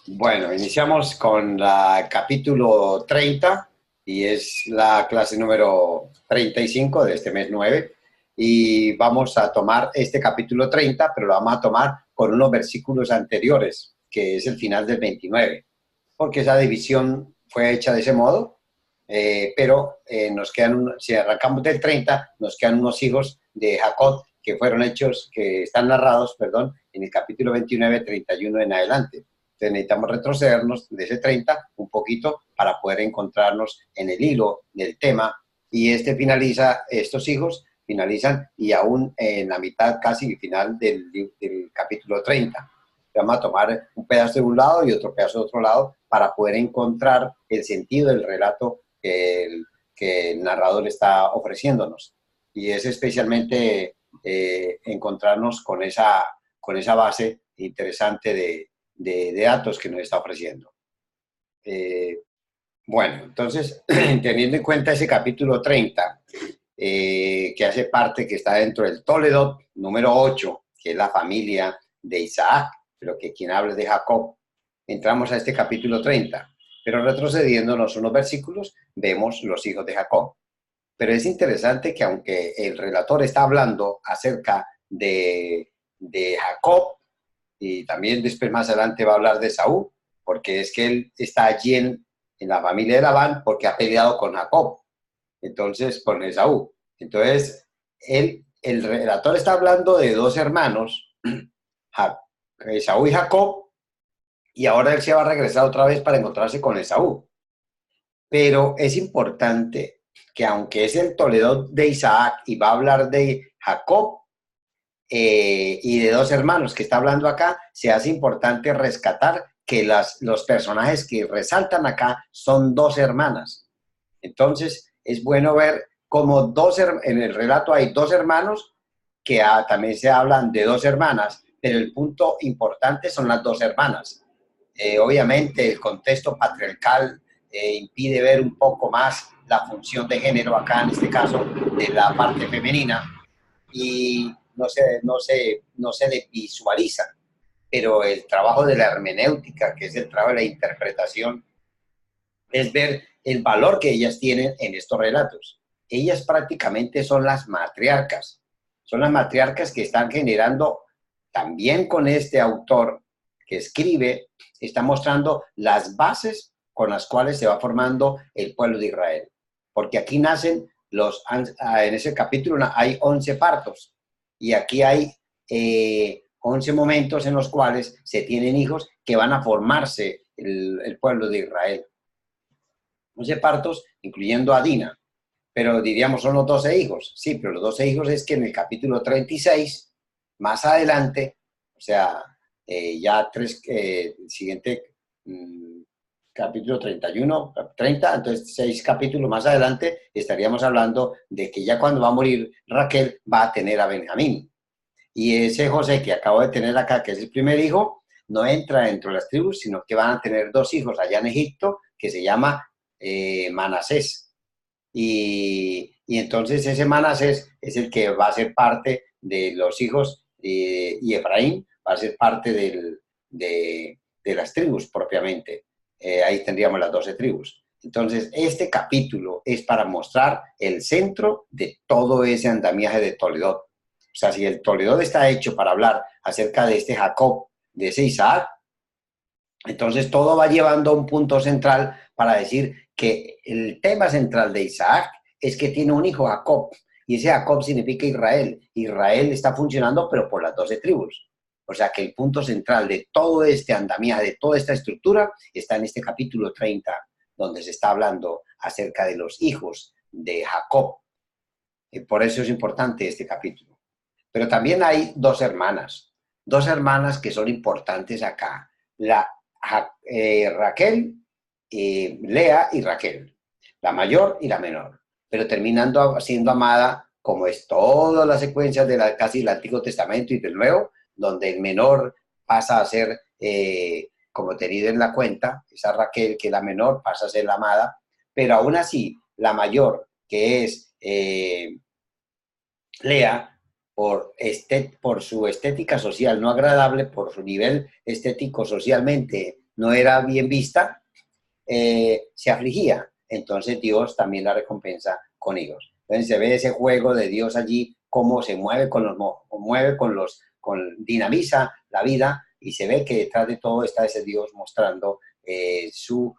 Bueno, iniciamos con la capítulo 30 y es la clase número 35 de este mes 9 y vamos a tomar este capítulo 30, pero lo vamos a tomar con unos versículos anteriores, que es el final del 29, porque esa división fue hecha de ese modo, pero nos quedan, si arrancamos del 30, nos quedan unos hijos de Jacob que fueron hechos, que están narrados, perdón, en el capítulo 29, 31 en adelante. Entonces necesitamos retrocedernos de ese 30 un poquito para poder encontrarnos en el hilo del tema. Y estos hijos finalizan y aún en la mitad casi final del capítulo 30. Vamos a tomar un pedazo de un lado y otro pedazo de otro lado para poder encontrar el sentido del relato que el narrador está ofreciéndonos. Y es especialmente encontrarnos con esa base interesante de datos que nos está ofreciendo. Eh, bueno, entonces, teniendo en cuenta ese capítulo 30, que hace parte, que está dentro del Toledot número 8, que es la familia de Isaac, pero que quien habla es de Jacob, entramos a este capítulo 30, pero retrocediéndonos unos versículos, vemos los hijos de Jacob. Pero es interesante que aunque el relator está hablando acerca de Jacob, y también después más adelante va a hablar de Saúl, porque es que él está allí en la familia de Labán porque ha peleado con Jacob, entonces con Esaú. Entonces, el relator está hablando de dos hermanos, Esaú y Jacob, y ahora él se va a regresar otra vez para encontrarse con Esaú. Pero es importante que aunque es el Toledo de Isaac y va a hablar de Jacob y de dos hermanos que está hablando acá, se hace importante rescatar que los personajes que resaltan acá son dos hermanas. Entonces, es bueno ver cómo en el relato hay dos hermanos que también se hablan de dos hermanas, pero el punto importante son las dos hermanas. Obviamente, el contexto patriarcal impide ver un poco más la función de género acá, en este caso, de la parte femenina, y no se le visualiza. Pero el trabajo de la hermenéutica, que es el trabajo de la interpretación, es ver el valor que ellas tienen en estos relatos. Ellas prácticamente son las matriarcas que están generando, también con este autor que escribe, está mostrando las bases con las cuales se va formando el pueblo de Israel. Porque aquí nacen en ese capítulo hay 11 partos y aquí hay 11 momentos en los cuales se tienen hijos que van a formarse el pueblo de Israel. 11 partos, incluyendo a Dina, pero diríamos son los 12 hijos. Sí, pero los 12 hijos es que en el capítulo 36, más adelante, o sea, ya siguiente capítulo 31, 30, entonces 6 capítulos más adelante estaríamos hablando de que ya cuando va a morir Raquel va a tener a Benjamín. Y ese José que acabo de tener acá, que es el primer hijo, no entra dentro de las tribus, sino que van a tener dos hijos allá en Egipto, que se llama Manasés. Y entonces ese Manasés es el que va a ser parte de los hijos y Efraín va a ser parte de las tribus propiamente. Ahí tendríamos las 12 tribus. Entonces, este capítulo es para mostrar el centro de todo ese andamiaje de Toledo. O sea, si el Toledo está hecho para hablar acerca de este Jacob, de ese Isaac, entonces todo va llevando a un punto central para decir que el tema central de Isaac es que tiene un hijo, Jacob, y ese Jacob significa Israel. Israel está funcionando, pero por las 12 tribus. O sea que el punto central de todo este andamiaje, de toda esta estructura, está en este capítulo 30, donde se está hablando acerca de los hijos de Jacob. Y por eso es importante este capítulo. Pero también hay dos hermanas que son importantes acá. Raquel, Lea y Raquel, la mayor y la menor, pero terminando siendo amada, como es toda la secuencia de casi del Antiguo Testamento y del Nuevo, donde el menor pasa a ser, como tenido en la cuenta, esa Raquel, que es la menor, pasa a ser la amada, pero aún así, la mayor, que es Lea, por su estética social no agradable, por su nivel estético socialmente no era bien vista, se afligía. Entonces Dios también la recompensa con hijos. Entonces se ve ese juego de Dios allí, cómo se mueve dinamiza la vida, y se ve que detrás de todo está ese Dios mostrando su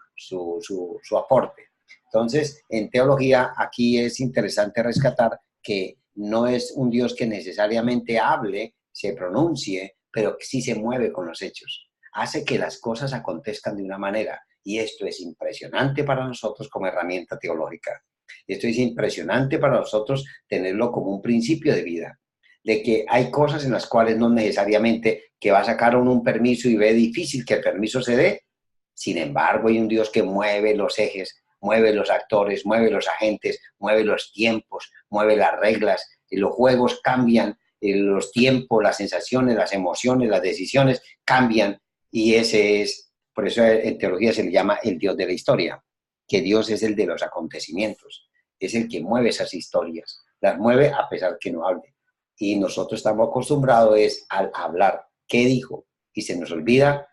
aporte. Entonces, en teología, aquí es interesante rescatar que no es un Dios que necesariamente hable, se pronuncie, pero que sí se mueve con los hechos. Hace que las cosas acontezcan de una manera, y esto es impresionante para nosotros como herramienta teológica. Esto es impresionante para nosotros tenerlo como un principio de vida, de que hay cosas en las cuales no necesariamente que va a sacar un permiso y ve difícil que el permiso se dé. Sin embargo, hay un Dios que mueve los ejes, mueve los actores, mueve los agentes, mueve los tiempos, mueve las reglas, y los juegos cambian, los tiempos, las sensaciones, las emociones, las decisiones cambian, y ese es, por eso en teología se le llama el Dios de la historia, que Dios es el de los acontecimientos, es el que mueve esas historias, las mueve a pesar que no hable. Y nosotros estamos acostumbrados al hablar, ¿qué dijo? Y se nos olvida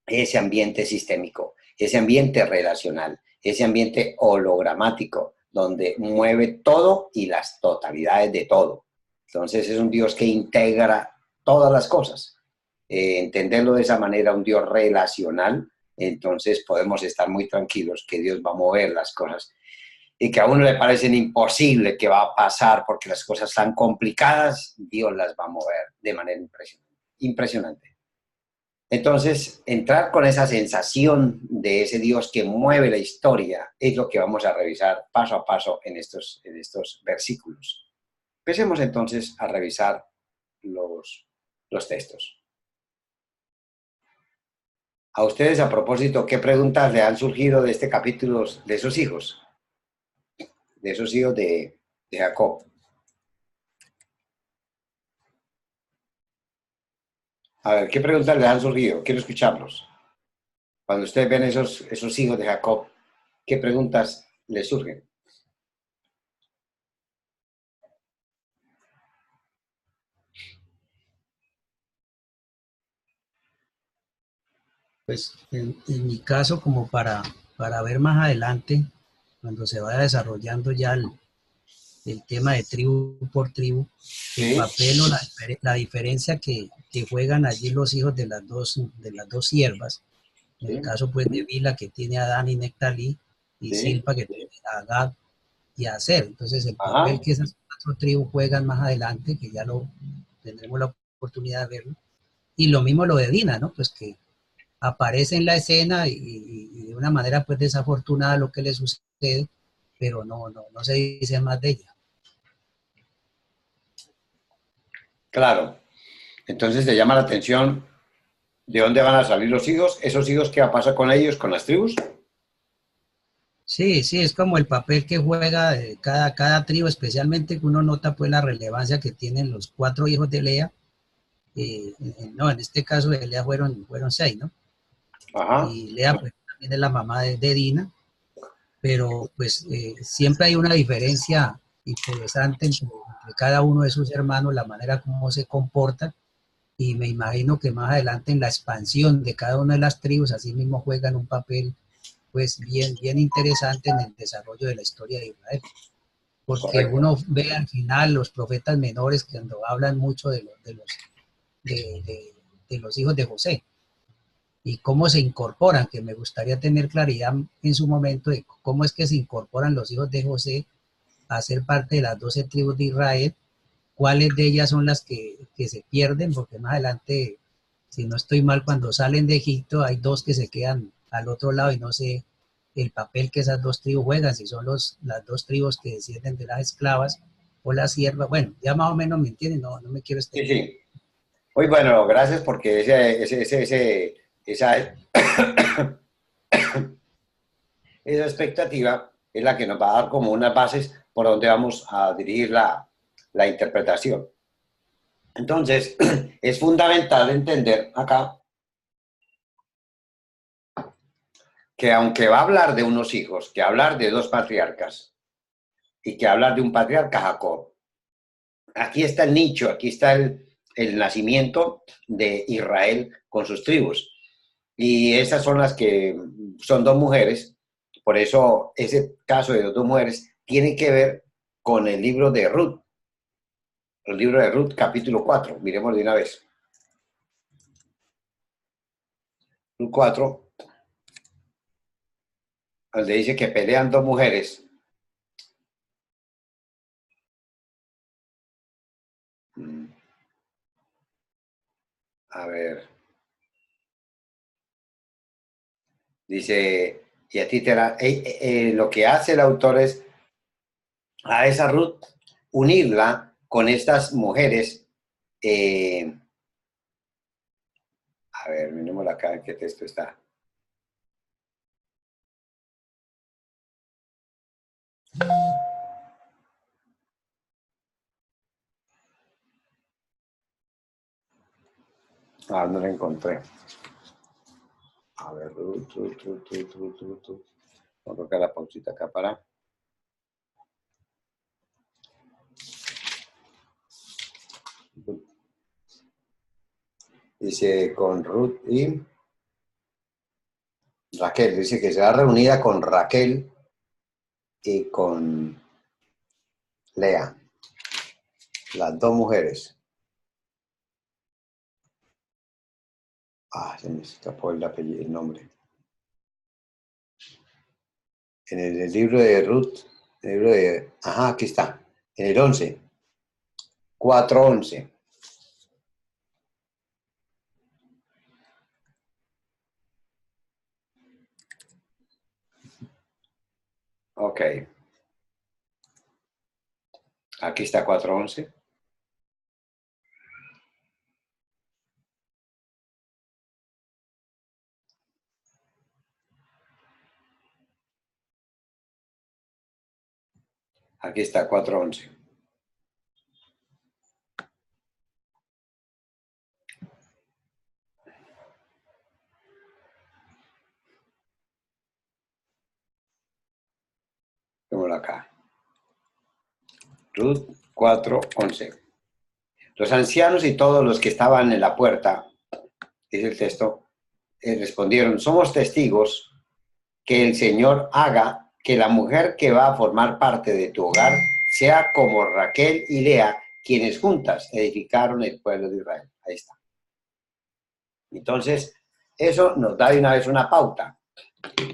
ese ambiente sistémico, ese ambiente relacional, ese ambiente hologramático, donde mueve todo y las totalidades de todo. Entonces es un Dios que integra todas las cosas. Entenderlo de esa manera, un Dios relacional, entonces podemos estar muy tranquilos que Dios va a mover las cosas, y que a uno le parecen imposible que va a pasar porque las cosas están complicadas, Dios las va a mover de manera impresionante. Impresionante. Entonces, entrar con esa sensación de ese Dios que mueve la historia es lo que vamos a revisar paso a paso en estos versículos. Empecemos entonces a revisar los textos. A ustedes, a propósito, ¿qué preguntas le han surgido de este capítulo de esos hijos? De esos hijos de Jacob. A ver, ¿qué preguntas les han surgido? Quiero escucharlos. Cuando ustedes ven esos hijos de Jacob, ¿qué preguntas les surgen? Pues en mi caso, como para ver más adelante, cuando se vaya desarrollando ya el tema de tribu por tribu, el Sí, papel o la diferencia que juegan allí los hijos de las dos siervas, en el sí, caso pues de Bila que tiene a Dan y Nectalí, y sí. Silpa que tiene a Gad y a Aser. Entonces el papel Ajá. que esas cuatro tribus juegan más adelante, que ya lo tendremos la oportunidad de verlo, y lo mismo lo de Dina, ¿no? Pues que aparece en la escena y de una manera pues desafortunada lo que le sucede, pero no se dice más de ella. Claro. Entonces te llama la atención de dónde van a salir los hijos, esos hijos, ¿qué va a pasar con ellos, con las tribus? Sí, sí, es como el papel que juega cada tribu, especialmente que uno nota pues la relevancia que tienen los cuatro hijos de Lea. No, en este caso de Lea fueron seis, ¿no? Ajá. Y Lea pues también es la mamá de Dina, pero pues siempre hay una diferencia interesante entre cada uno de sus hermanos, la manera como se comportan, y me imagino que más adelante en la expansión de cada una de las tribus, así mismo juegan un papel pues bien interesante en el desarrollo de la historia de Israel, porque Correcto. uno ve al final los profetas menores cuando hablan mucho de los hijos de José y cómo se incorporan, que me gustaría tener claridad en su momento de cómo es que se incorporan los hijos de José a ser parte de las 12 tribus de Israel, cuáles de ellas son las que se pierden, porque más adelante, si no estoy mal, cuando salen de Egipto hay dos que se quedan al otro lado y no sé el papel que esas dos tribus juegan, si son las dos tribus que descienden de las esclavas o las siervas. Bueno, ya más o menos me entienden, no me quiero Sí, extender. sí. Muy bueno, gracias porque esa, esa expectativa es la que nos va a dar como unas bases por donde vamos a dirigir la interpretación. Entonces, es fundamental entender acá que aunque va a hablar de unos hijos, que hablar de dos patriarcas y que hablar de un patriarca Jacob, aquí está el nicho, aquí está el nacimiento de Israel con sus tribus. Y esas son las que son dos mujeres. Por eso ese caso de dos mujeres tiene que ver con el libro de Ruth. El libro de Ruth, capítulo 4. Miremos de una vez. Ruth 4, donde dice que pelean dos mujeres. A ver. Dice, y a ti te da, lo que hace el autor es a esa Ruth unirla con estas mujeres. A ver, miremos acá en qué texto está. Ah, no la encontré. A ver, Ruth. Voy a colocar la pausita acá para. Dice con Ruth y Raquel. Dice que se va reunida con Raquel y con Lea. Las dos mujeres. Ah, se me escapó el apellido, el nombre. En el libro de Ruth, el libro de, ajá, aquí está, en el 11, 4:11. Ok, aquí está 4:11. Aquí está 4:11. Vémoslo acá. Ruth 4:11. Los ancianos y todos los que estaban en la puerta, dice el texto, respondieron, somos testigos que el Señor haga que la mujer que va a formar parte de tu hogar sea como Raquel y Lea, quienes juntas edificaron el pueblo de Israel. Ahí está. Entonces, eso nos da de una vez una pauta,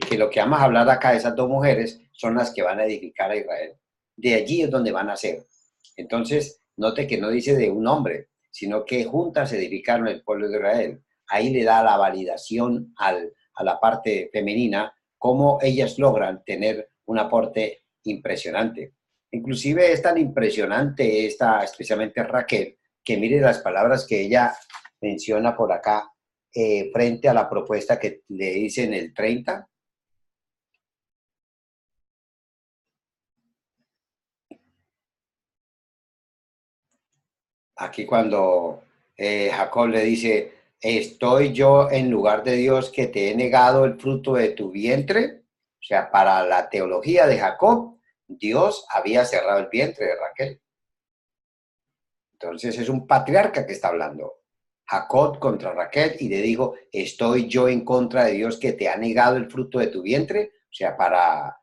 que lo que vamos a hablar acá de esas dos mujeres son las que van a edificar a Israel. De allí es donde van a ser. Entonces, note que no dice de un hombre, sino que juntas edificaron el pueblo de Israel. Ahí le da la validación a la parte femenina, cómo ellas logran tener un aporte impresionante. Inclusive es tan impresionante esta, especialmente Raquel, que mire las palabras que ella menciona por acá, frente a la propuesta que le dice en el 30. Aquí cuando Jacob le dice, ¿estoy yo en lugar de Dios que te he negado el fruto de tu vientre? O sea, para la teología de Jacob, Dios había cerrado el vientre de Raquel. Entonces es un patriarca que está hablando. Jacob contra Raquel y le digo, ¿estoy yo en contra de Dios que te ha negado el fruto de tu vientre? O sea, para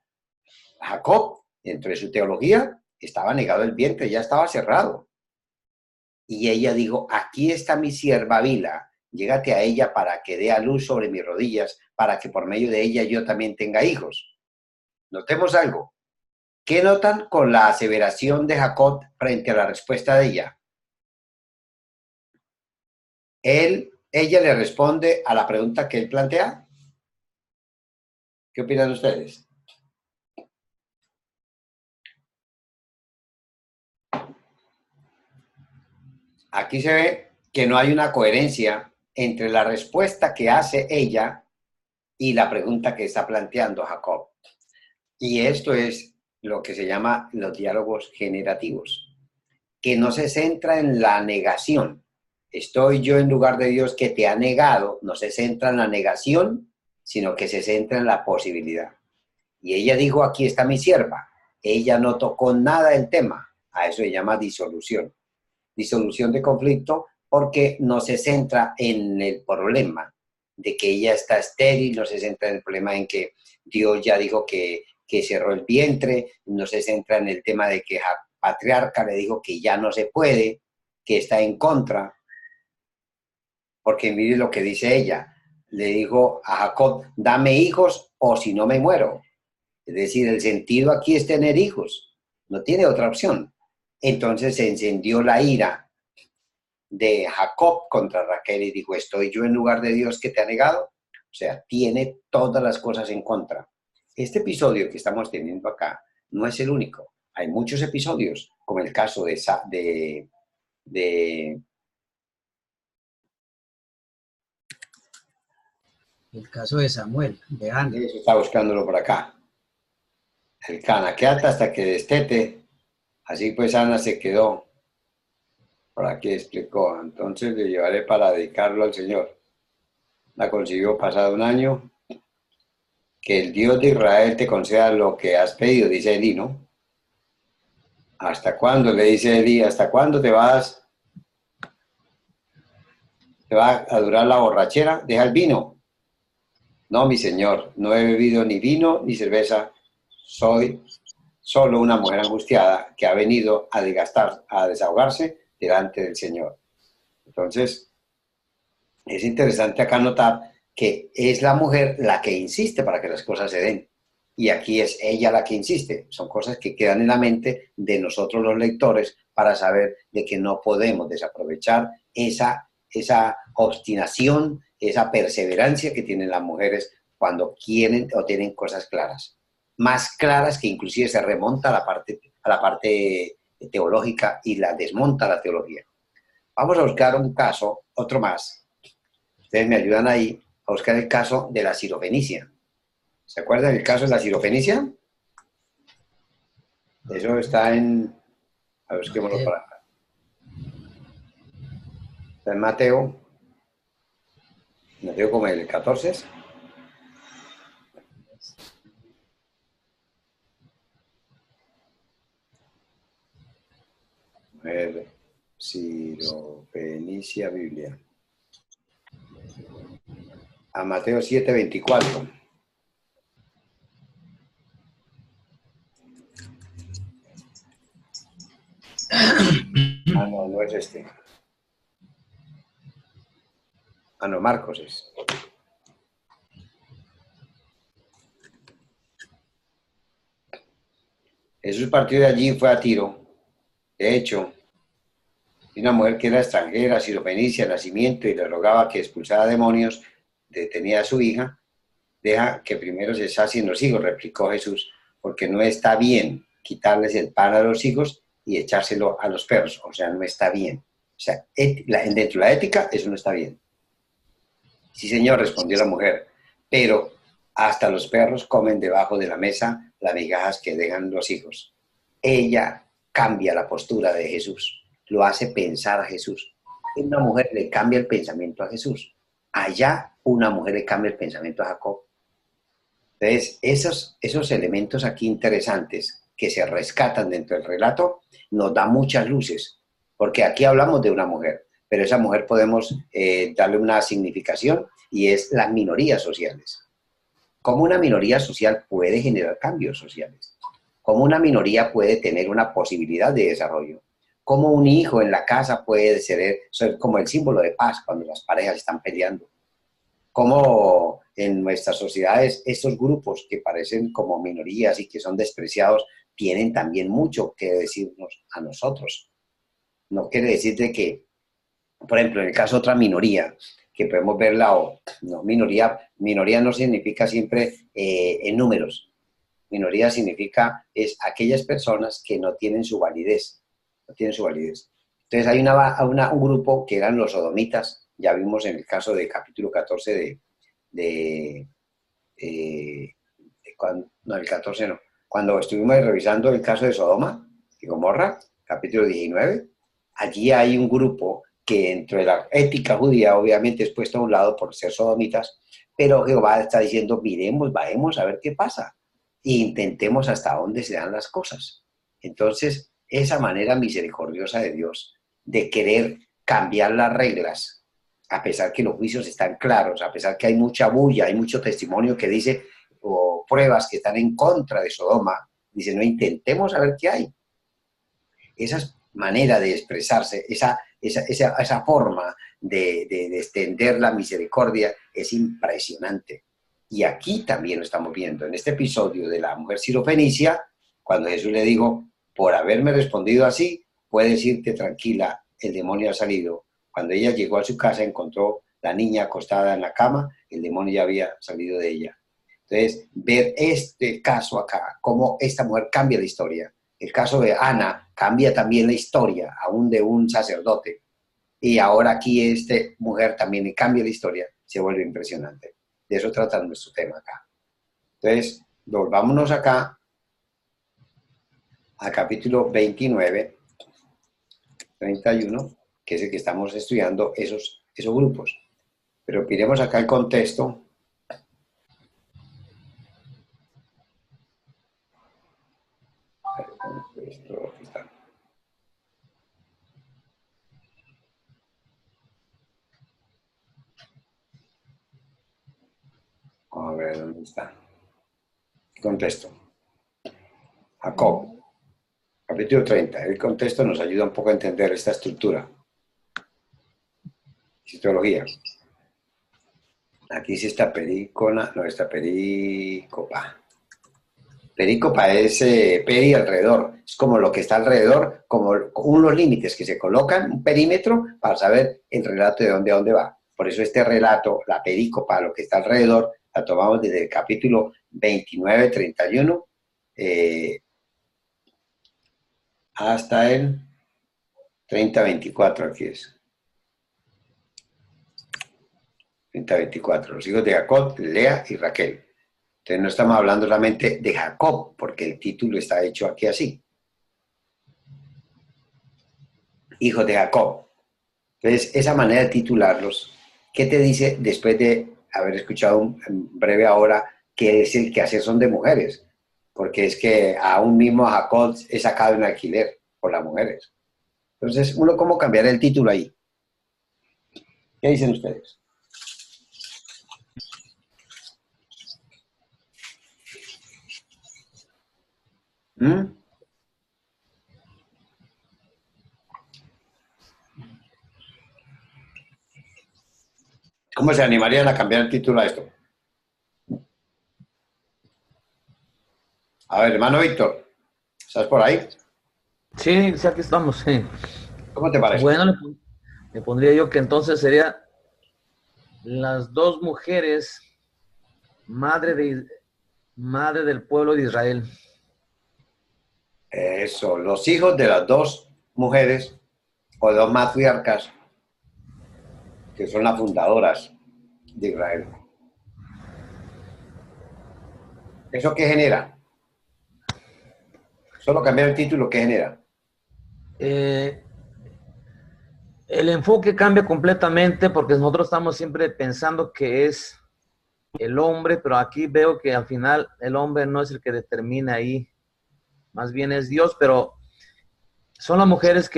Jacob, dentro de su teología, estaba negado el vientre, ya estaba cerrado. Y ella dijo, aquí está mi sierva Bila, llégate a ella para que dé a luz sobre mis rodillas, para que por medio de ella yo también tenga hijos. Notemos algo. ¿Qué notan con la aseveración de Jacob frente a la respuesta de ella? Ella le responde a la pregunta que él plantea. ¿Qué opinan ustedes? Aquí se ve que no hay una coherencia entre la respuesta que hace ella y la pregunta que está planteando Jacob. Y esto es lo que se llama los diálogos generativos, que no se centra en la negación. Estoy yo en lugar de Dios que te ha negado, no se centra en la negación, sino que se centra en la posibilidad. Y ella dijo, aquí está mi sierva. Ella no tocó nada del tema. A eso se llama disolución. Disolución de conflicto porque no se centra en el problema, de que ella está estéril, no se centra en el problema en que Dios ya dijo que cerró el vientre, no se centra en el tema de que la patriarca le dijo que ya no se puede, que está en contra, porque mire lo que dice ella, le dijo a Jacob, dame hijos o si no me muero. Es decir, el sentido aquí es tener hijos, no tiene otra opción. Entonces se encendió la ira de Jacob contra Raquel y dijo, ¿estoy yo en lugar de Dios que te ha negado? O sea, tiene todas las cosas en contra. Este episodio que estamos teniendo acá no es el único. Hay muchos episodios, como el caso de El caso de Samuel, de Ana. eso está buscándolo por acá. El Cana, quédate hasta que destete. Así pues Ana se quedó. Por aquí explicó. Entonces le llevaré para dedicarlo al Señor. La consiguió pasado un año. Que el Dios de Israel te conceda lo que has pedido, dice Elí, ¿no? ¿Hasta cuándo? Le dice Elí, ¿hasta cuándo te va a durar la borrachera? Deja el vino. No, mi señor, no he bebido ni vino ni cerveza. Soy solo una mujer angustiada que ha venido a desahogarse delante del Señor. Entonces, es interesante acá notar que es la mujer la que insiste para que las cosas se den. Y aquí es ella la que insiste. Son cosas que quedan en la mente de nosotros los lectores para saber de que no podemos desaprovechar esa obstinación, esa perseverancia que tienen las mujeres cuando quieren o tienen cosas claras. Más claras que inclusive se remonta a la parte teológica y la desmonta la teología. Vamos a buscar un caso, otro más. Ustedes me ayudan ahí a buscar el caso de la Sirofenicia. ¿Se acuerdan del caso de la Sirofenicia? Eso está en... A ver, busquémoslo para acá. Está en Mateo. Mateo como el 14. A ver, Sirofenicia Biblia. A Mateo 7:24. Ah, no, no es este. Ah, no, Marcos es. Jesús partió de allí y fue a Tiro. De hecho, una mujer que era extranjera, sirofenicia, de nacimiento, y le rogaba que expulsara demonios, detenía a su hija. Deja que primero se sacien los hijos, replicó Jesús, porque no está bien quitarles el pan a los hijos y echárselo a los perros. O sea, no está bien. O sea, dentro de la ética, eso no está bien. Sí, señor, respondió la mujer, pero hasta los perros comen debajo de la mesa las migajas que dejan los hijos. Ella cambia la postura de Jesús, lo hace pensar a Jesús. Una mujer le cambia el pensamiento a Jesús. Allá una mujer le cambia el pensamiento a Jacob. Entonces, esos elementos aquí interesantes que se rescatan dentro del relato nos da muchas luces, porque aquí hablamos de una mujer, pero esa mujer podemos darle una significación y es las minorías sociales. ¿Cómo una minoría social puede generar cambios sociales? ¿Cómo una minoría puede tener una posibilidad de desarrollo? ¿Cómo un hijo en la casa puede ser como el símbolo de paz cuando las parejas están peleando? ¿Cómo en nuestras sociedades estos grupos que parecen como minorías y que son despreciados tienen también mucho que decirnos a nosotros? No quiere decir de que, por ejemplo, en el caso de otra minoría, que podemos verla, no, minoría no significa siempre en números. Minoría significa es aquellas personas que no tienen su validez, no tienen su validez. Entonces hay un grupo que eran los sodomitas, ya vimos en el caso del capítulo 14 no, el 14 no, cuando estuvimos revisando el caso de Sodoma y Gomorra, capítulo 19, allí hay un grupo que dentro de la ética judía obviamente es puesto a un lado por ser sodomitas, pero Jehová está diciendo, miremos, vayamos a ver qué pasa e intentemos hasta dónde se dan las cosas. Entonces, esa manera misericordiosa de Dios de querer cambiar las reglas a pesar que los juicios están claros, a pesar que hay mucha bulla, hay mucho testimonio que dice, o pruebas que están en contra de Sodoma, dice, no intentemos saber qué hay. Esa manera de expresarse, esa forma de extender la misericordia es impresionante. Y aquí también lo estamos viendo, en este episodio de la mujer sirofenicia, cuando Jesús le dijo, por haberme respondido así, puedes irte tranquila, el demonio ha salido. Cuando ella llegó a su casa, encontró la niña acostada en la cama, el demonio ya había salido de ella. Entonces, ver este caso acá, cómo esta mujer cambia la historia. El caso de Ana cambia también la historia, aún de un sacerdote. Y ahora aquí esta mujer también cambia la historia, se vuelve impresionante. De eso trata nuestro tema acá. Entonces, volvámonos acá a capítulo 29, 31, que es el que estamos estudiando esos grupos. Pero miremos acá el contexto. A ver, ¿dónde está? Contexto. Jacob, capítulo 30. El contexto nos ayuda un poco a entender esta estructura. Histología. Aquí sí está perícona, no está perícopa. Perícopa es peri alrededor, es como lo que está alrededor, como unos límites que se colocan, un perímetro para saber el relato de dónde a dónde va. Por eso este relato, la perícopa, lo que está alrededor, la tomamos desde el capítulo 29, 31, hasta el 30, 24, aquí es. 30, 24, los hijos de Jacob, Lea y Raquel. Entonces no estamos hablando solamente de Jacob, porque el título está hecho aquí así. Hijos de Jacob. Entonces, esa manera de titularlos, ¿qué te dice después de haber escuchado en breve ahora que es el quehacer son de mujeres? Porque es que aún mismo Jacob es sacado en alquiler por las mujeres. Entonces, uno, ¿cómo cambiar el título ahí? ¿Qué dicen ustedes? ¿Cómo se animarían a cambiar el título a esto? A ver, hermano Víctor, ¿estás por ahí? Sí, sí, aquí estamos, sí. ¿Cómo te parece? Bueno, le pondría yo que entonces sería las dos mujeres, madre del pueblo de Israel. Eso, los hijos de las dos mujeres o dos matriarcas que son las fundadoras de Israel. ¿Eso qué genera? Solo cambiar el título, ¿qué genera? El enfoque cambia completamente porque nosotros estamos siempre pensando que es el hombre, pero aquí veo que al final el hombre no es el que determina ahí, más bien es Dios, pero son las mujeres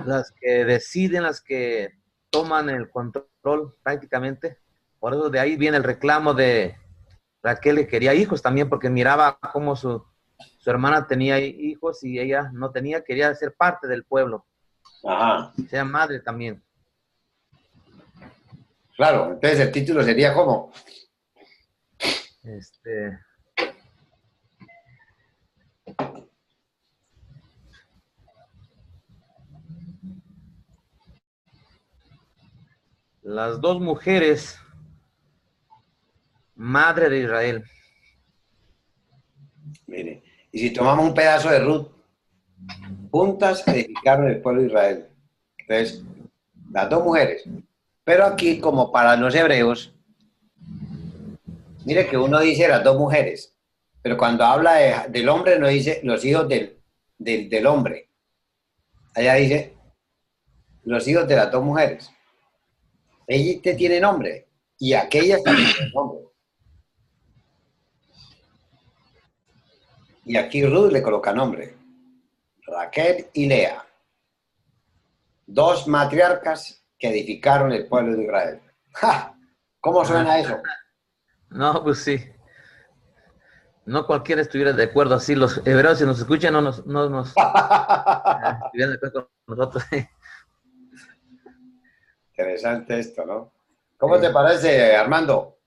las que deciden, las que toman el control prácticamente. Por eso de ahí viene el reclamo de Raquel, que quería hijos también, porque miraba cómo su hermana tenía hijos y ella no tenía, quería ser parte del pueblo. Ajá. Sea madre también. Claro, entonces el título sería ¿cómo? Las dos mujeres, madre de Israel. Mire, y si tomamos un pedazo de Ruth, juntas edificaron el pueblo de Israel. Entonces, las dos mujeres. Pero aquí, como para los hebreos, mire que uno dice las dos mujeres, pero cuando habla del hombre no dice los hijos del hombre. Allá dice los hijos de las dos mujeres. Ella te tiene nombre y aquellas también tienen nombre. Y aquí Ruth le coloca nombre. Raquel y Lea. Dos matriarcas que edificaron el pueblo de Israel. ¡Ja! ¿Cómo suena eso? No, pues sí. No cualquiera estuviera de acuerdo así. Los hebreos, si nos escuchan, no nos estuvieran de acuerdo con nosotros. Interesante esto, ¿no? ¿Cómo Sí. te parece, Armando?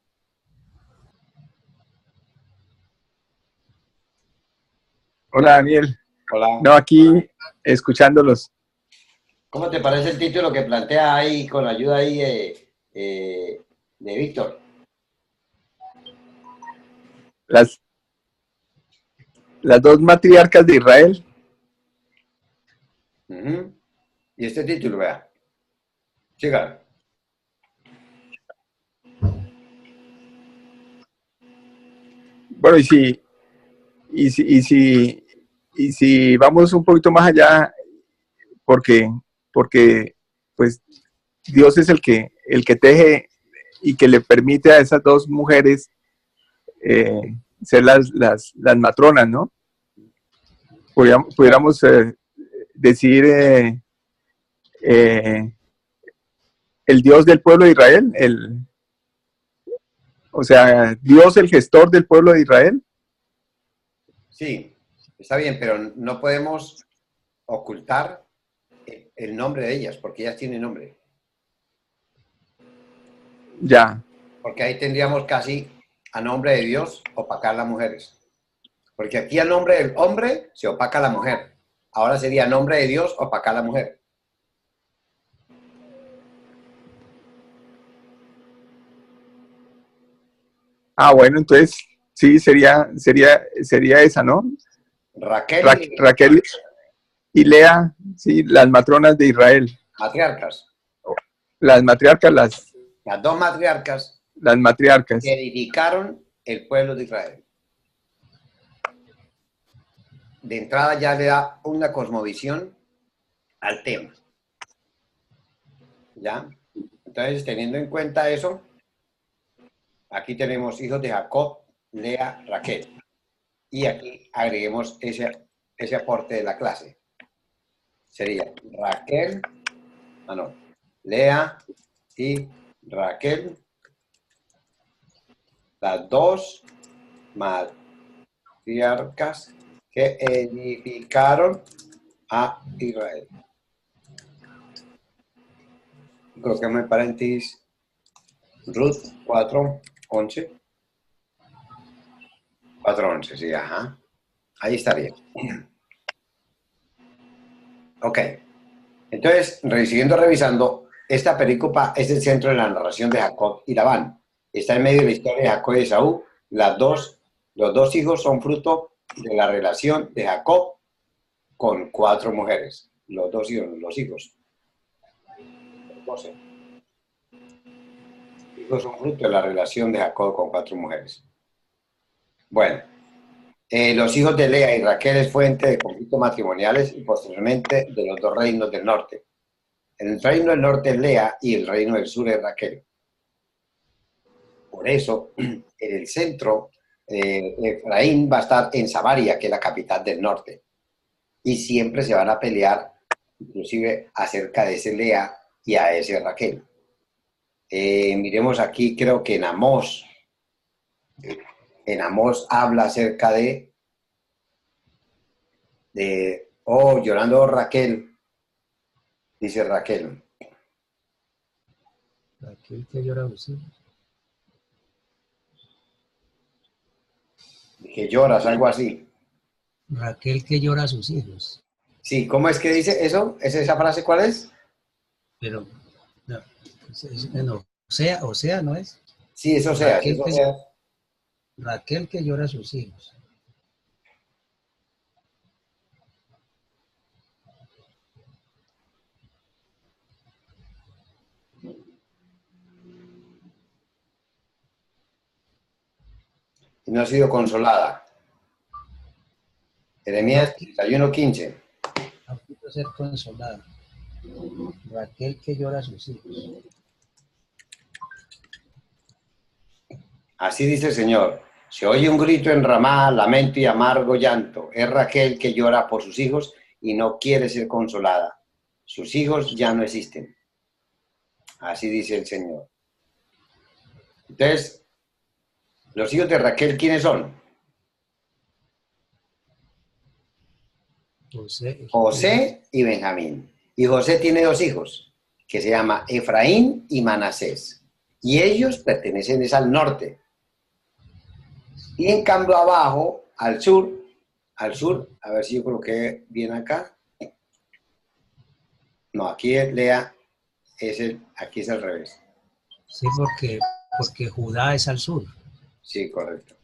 Hola, Daniel. Hola. No, aquí escuchándolos. ¿Cómo te parece el título que plantea ahí con la ayuda ahí de Víctor? Las dos matriarcas de Israel. Ujú. Y este título, vea. Siga. Bueno, y si vamos un poquito más allá, porque, porque pues Dios es el que teje y que le permite a esas dos mujeres ser las matronas, ¿no? Pudiéramos decir el Dios del pueblo de Israel, o sea, Dios el gestor del pueblo de Israel. Sí, está bien, pero no podemos ocultar el nombre de ellas, porque ellas tienen nombre. Ya, Porque ahí tendríamos casi a nombre de Dios opacar las mujeres. Porque aquí a nombre del hombre se opaca la mujer. Ahora sería a nombre de Dios opacar la mujer. bueno, entonces sí, sería esa, ¿no? Raquel y Raquel y Lea, sí, las matronas de Israel, matriarcas. las matriarcas, Las dos matriarcas las matriarcas. que edificaron el pueblo de Israel. De entrada ya le da una cosmovisión al tema. ¿Ya? Entonces, teniendo en cuenta eso, aquí tenemos hijos de Jacob, Lea, Raquel. Y aquí agreguemos ese aporte de la clase. Sería Raquel, Lea y Raquel, las dos matriarcas que edificaron a Israel. Colocamos en paréntesis Ruth 4:11. 4:11, sí, ajá. Ahí está bien. Ok. Entonces, siguiendo revisando, esta perícopa es el centro de la narración de Jacob y Labán. Está en medio de la historia de Jacob y Esaú. Los dos hijos son fruto de la relación de Jacob con 4 mujeres. Los dos hijos, los hijos. Los hijos son fruto de la relación de Jacob con 4 mujeres. Bueno, los hijos de Lea y Raquel es fuente de conflictos matrimoniales y posteriormente de los dos reinos del norte. El reino del norte es Lea y el reino del sur es Raquel. Por eso, en el centro, Efraín va a estar en Samaria, que es la capital del norte. Y siempre se van a pelear, inclusive acerca de ese Lea y a ese Raquel. Miremos aquí, creo que en Amós habla acerca llorando Raquel, dice Raquel. Raquel que llora a los hijos. Que lloras, algo así. Raquel que llora a sus hijos. Sí, ¿cómo es que dice eso? ¿Esa frase cuál es? Pero, no, o sea, ¿no es? Sí, eso sea. Raquel, Raquel que llora a sus hijos. Y no ha sido consolada. Jeremías 31:15. No pudo ser consolada. Raquel que llora a sus hijos. Así dice el Señor. Se oye un grito en Ramá, lamento y amargo llanto. Es Raquel que llora por sus hijos y no quiere ser consolada. Sus hijos ya no existen. Así dice el Señor. Entonces, los hijos de Raquel, ¿quiénes son? José y Benjamín. Y José tiene dos hijos, que se llama Efraín y Manasés. Y ellos pertenecen al norte. Y en cambio abajo, al sur, a ver si yo coloqué bien acá. No, aquí Lea aquí es al revés. Sí, porque Judá es al sur. Sí, correcto.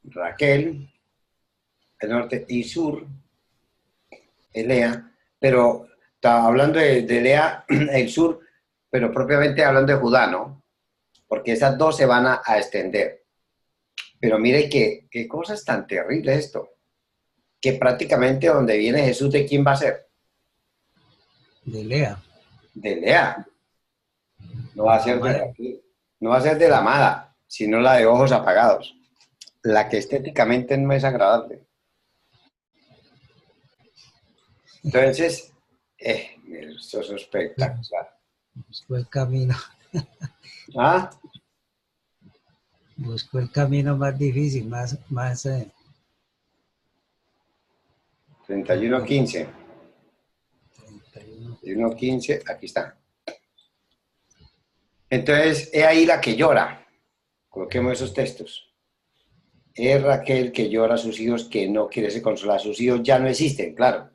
Raquel, el norte, y sur, es Lea, pero estaba hablando de Lea, el sur, pero propiamente hablando de Judá, ¿no? Porque esas dos se van a extender. Pero mire qué cosas tan terribles esto, que prácticamente donde viene Jesús, ¿de quién va a ser? De Lea. De Lea. No va a ser de Raquel, no va a ser de la amada, sino la de ojos apagados, la que estéticamente no es agradable. Entonces, eso es espectacular. Buscó el camino. ¿Ah? Buscó el camino más difícil, más 31:15. 31. 31:15, aquí está. Entonces, es ahí la que llora. Coloquemos esos textos. Es Raquel que llora a sus hijos, que no quiere ser consolada. Sus hijos ya no existen, claro.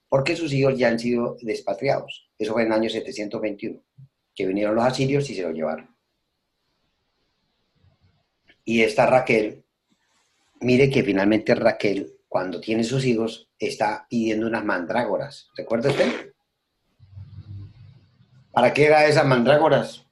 Porque sus hijos ya han sido despatriados. Eso fue en el año 721, que vinieron los asirios y se los llevaron. Y esta Raquel, mire que finalmente Raquel, cuando tiene sus hijos, está pidiendo unas mandrágoras. ¿Recuerda usted? ¿Para qué eran esas mandrágoras?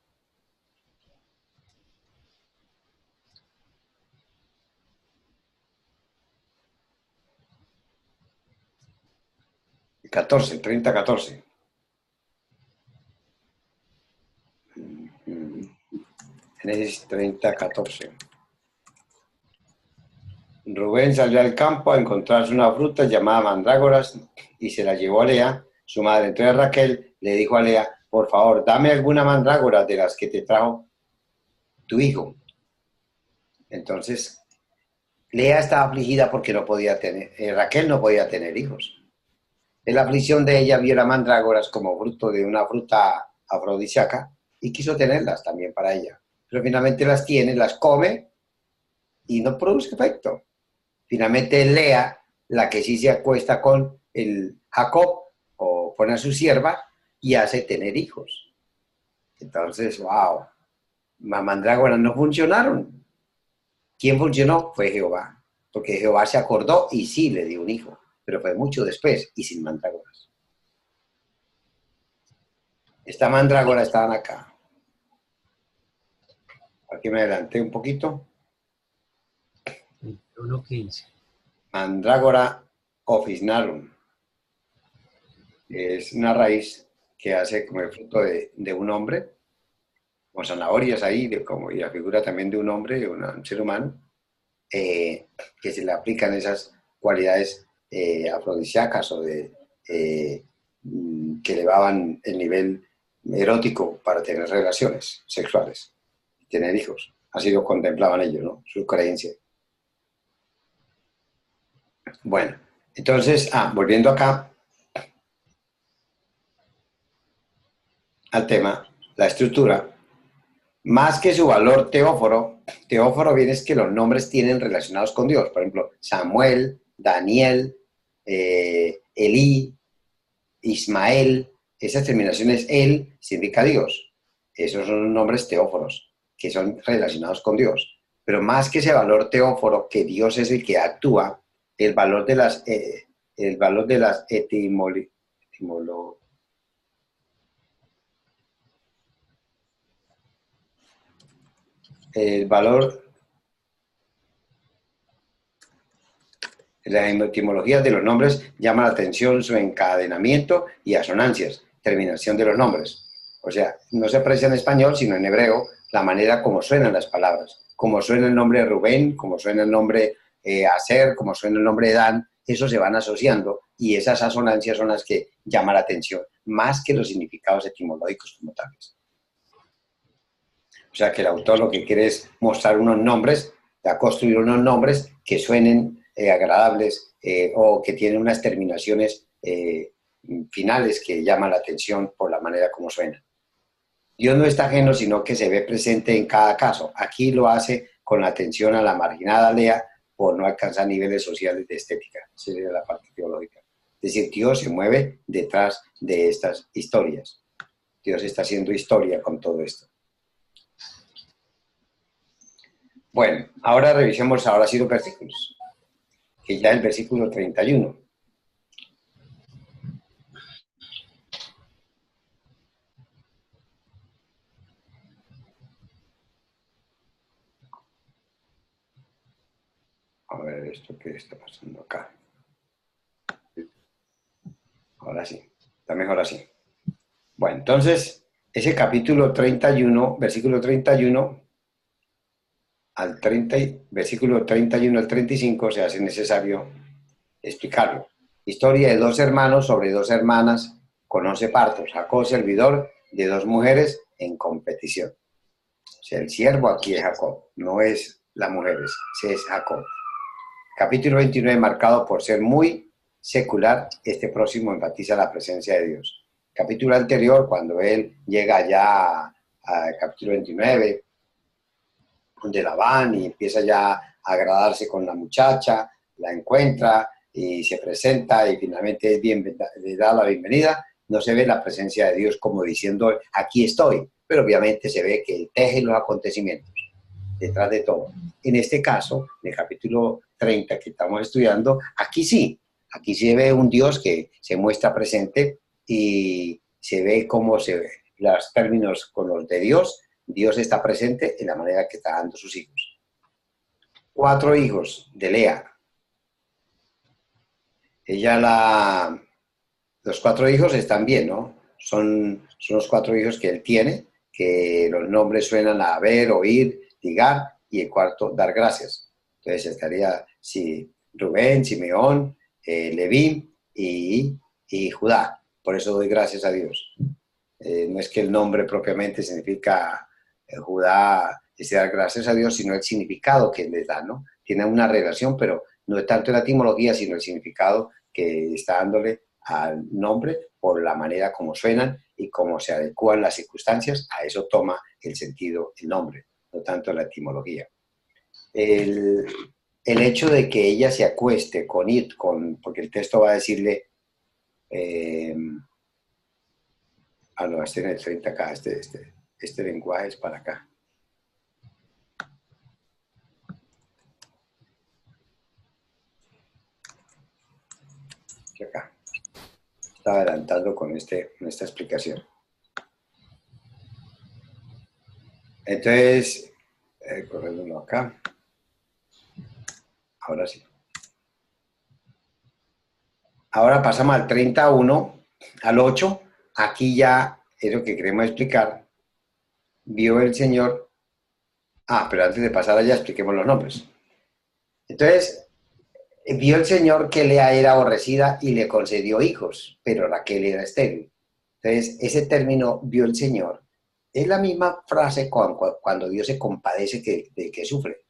El 14, 30-14. Génesis 30:14. Rubén salió al campo a encontrarse una fruta llamada mandrágoras y se la llevó a Lea, su madre. Entonces Raquel le dijo a Lea, por favor, dame alguna mandrágora de las que te trajo tu hijo. Entonces, Lea estaba afligida porque no podía tener, Raquel no podía tener hijos. En la aflicción de ella vio las mandrágoras como fruto de una fruta afrodisíaca y quiso tenerlas también para ella. Pero finalmente las tiene, las come y no produce efecto. Finalmente Lea, la que sí se acuesta con el Jacob o pone a su sierva y hace tener hijos. Entonces, wow, las mandrágoras no funcionaron. ¿Quién funcionó? Fue Jehová, porque Jehová se acordó y sí le dio un hijo, pero fue mucho después y sin mandrágoras. Esta mandrágora estaban acá. Aquí me adelanté un poquito. 21:15. Mandrágora officinarum. Es una raíz que hace como el fruto de un hombre, con zanahorias ahí, y la figura también de un hombre, de un ser humano, que se le aplican esas cualidades afrodisíacas o que elevaban el nivel erótico para tener relaciones sexuales, tener hijos. Así lo contemplaban ellos, ¿no? Su creencia. Bueno, entonces, volviendo acá al tema, la estructura, más que su valor teóforo viene es que los nombres tienen relacionados con Dios. Por ejemplo, Samuel, Daniel, Elí, Ismael, esas terminaciones, él significa Dios. Esos son nombres teóforos, que son relacionados con Dios. Pero más que ese valor teóforo, que Dios es el que actúa, el valor de las el valor, la etimología de los nombres llama la atención su encadenamiento y asonancias, terminación de los nombres. O sea, no se aprecia en español, sino en hebreo, la manera como suenan las palabras, como suena el nombre de Rubén, como suena el nombre Aser, como suena el nombre de Dan, eso se van asociando y esas asonancias son las que llaman la atención, más que los significados etimológicos como tales. O sea que el autor lo que quiere es mostrar unos nombres, a construir unos nombres que suenen agradables o que tienen unas terminaciones finales que llaman la atención por la manera como suenan. Dios no está ajeno, sino que se ve presente en cada caso. Aquí lo hace con la atención a la marginada Lea por no alcanzar niveles sociales de estética. Esa sería la parte teológica. Es decir, Dios se mueve detrás de estas historias. Dios está haciendo historia con todo esto. Bueno, ahora revisemos ahora sí los versículos, que ya es el versículo 31. A ver, ¿esto qué está pasando acá? Ahora sí, está mejor así. Bueno, entonces, ese capítulo 31, versículo 31 al 30, versículo 31 al 35, se hace necesario explicarlo. Historia de dos hermanos sobre dos hermanas con 11 partos. Jacob, servidor de dos mujeres en competición. O sea, el siervo aquí es Jacob, no es las mujeres, es Jacob. Capítulo 29, marcado por ser muy secular, este próximo enfatiza la presencia de Dios. Capítulo anterior, cuando él llega ya al capítulo 29, donde Labán y empieza ya a agradarse con la muchacha, la encuentra y se presenta y finalmente le da la bienvenida, no se ve la presencia de Dios como diciendo, aquí estoy, pero obviamente se ve que él teje los acontecimientos detrás de todo. En este caso, en el capítulo 30 que estamos estudiando, aquí se ve un Dios que se muestra presente y se ve cómo se ve los términos con los de Dios. Dios está presente en la manera que está dando sus hijos. 4 hijos de Lea. Los 4 hijos están bien, ¿no? Son los 4 hijos que él tiene, que los nombres suenan a ver, oír, ligar, y el cuarto, dar gracias. Entonces estaría Rubén, Simeón, Leví y Judá. Por eso doy gracias a Dios. No es que el nombre propiamente significa Judá, es dar gracias a Dios, sino el significado que les da, ¿no? Tiene una relación, pero no es tanto la etimología, sino el significado que está dándole al nombre por la manera como suenan y cómo se adecúan las circunstancias. A eso toma el sentido el nombre, no tanto la etimología. El hecho de que ella se acueste porque el texto va a decirle, no, este en el 30 acá, este lenguaje es para acá. Aquí acá. Está adelantando con esta explicación. Entonces, corriéndolo acá. Ahora sí. Ahora pasamos al 31, al 8. Aquí ya es lo que queremos explicar. Vio el Señor. Pero antes de pasar allá, expliquemos los nombres. Entonces, vio el Señor que Lea era aborrecida y le concedió hijos, pero Raquel era estéril. Entonces, ese término, vio el Señor, es la misma frase cuando Dios se compadece de que sufre.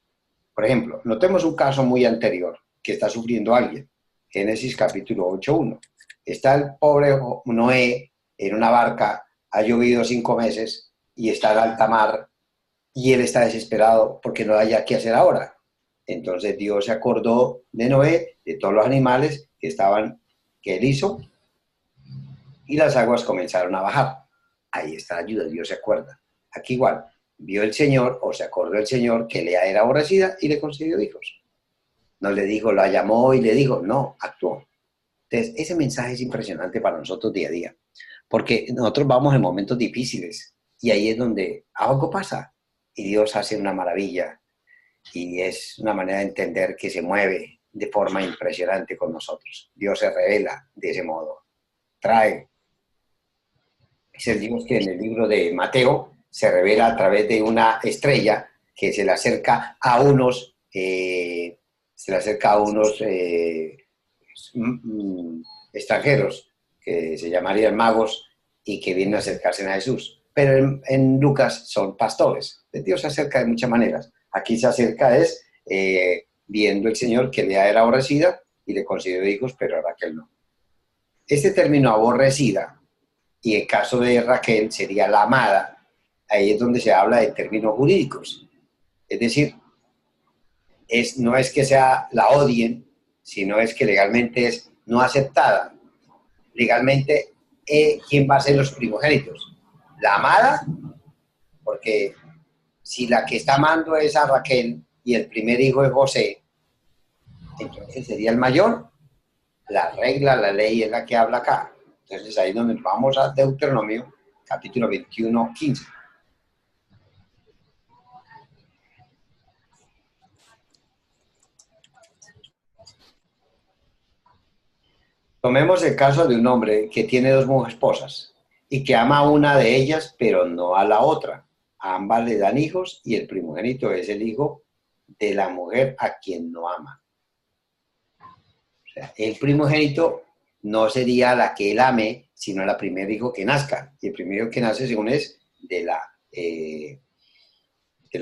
Por ejemplo, notemos un caso muy anterior que está sufriendo alguien. Génesis capítulo 8:1. Está el pobre Noé en una barca, ha llovido 5 meses y está en alta mar y él está desesperado porque no haya qué hacer ahora. Entonces Dios se acordó de Noé, de todos los animales que él hizo, y las aguas comenzaron a bajar. Ahí está la ayuda, Dios se acuerda. Aquí igual, vio el Señor, o se acordó el Señor, que Lea era aborrecida y le concedió hijos. No le dijo, la llamó y le dijo, no, actuó. Entonces, ese mensaje es impresionante para nosotros día a día, porque nosotros vamos en momentos difíciles y ahí es donde algo pasa y Dios hace una maravilla y es una manera de entender que se mueve de forma impresionante con nosotros. Dios se revela de ese modo, trae. Es el Dios que en el libro de Mateo se revela a través de una estrella que se le acerca a unos extranjeros que se llamarían magos y que vienen a acercarse a Jesús. Pero en Lucas son pastores. Dios se acerca de muchas maneras. Aquí se acerca es viendo el Señor que Lea era aborrecida y le concedió hijos, pero a Raquel no. Este término aborrecida, y en caso de Raquel sería la amada, ahí es donde se habla de términos jurídicos. Es decir, no es que la odien, sino es que legalmente es no aceptada. Legalmente, ¿quién va a ser los primogénitos? La amada, porque si la que está amando es a Raquel y el primer hijo es José, entonces sería el mayor. La regla, la ley es la que habla acá. Entonces ahí es donde vamos a Deuteronomio, capítulo 21, 15. Tomemos el caso de un hombre que tiene dos esposas y que ama a una de ellas, pero no a la otra. A ambas le dan hijos y el primogénito es el hijo de la mujer a quien no ama. O sea, el primogénito no sería la que él ame, sino la primer hijo que nazca. Y el primer hijo que nace, según es, de la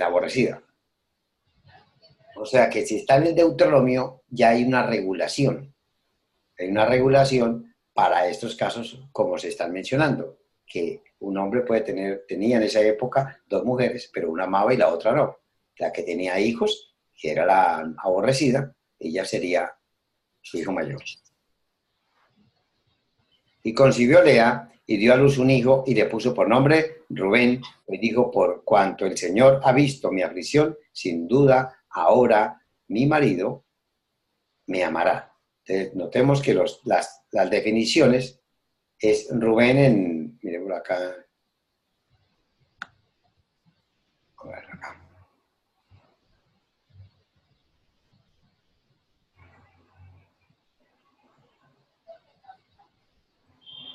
aborrecida. O sea que si está en el Deuteronomio, ya hay una regulación. Hay una regulación para estos casos, como se están mencionando, que un hombre tenía en esa época dos mujeres, pero una amaba y la otra no. La que tenía hijos, que era la aborrecida, ella sería su hijo mayor. Y concibió Lea y dio a luz un hijo y le puso por nombre Rubén, y dijo: por cuanto el Señor ha visto mi aflicción, sin duda ahora mi marido me amará. Entonces, notemos que las definiciones es Rubén miren por acá. A ver, acá.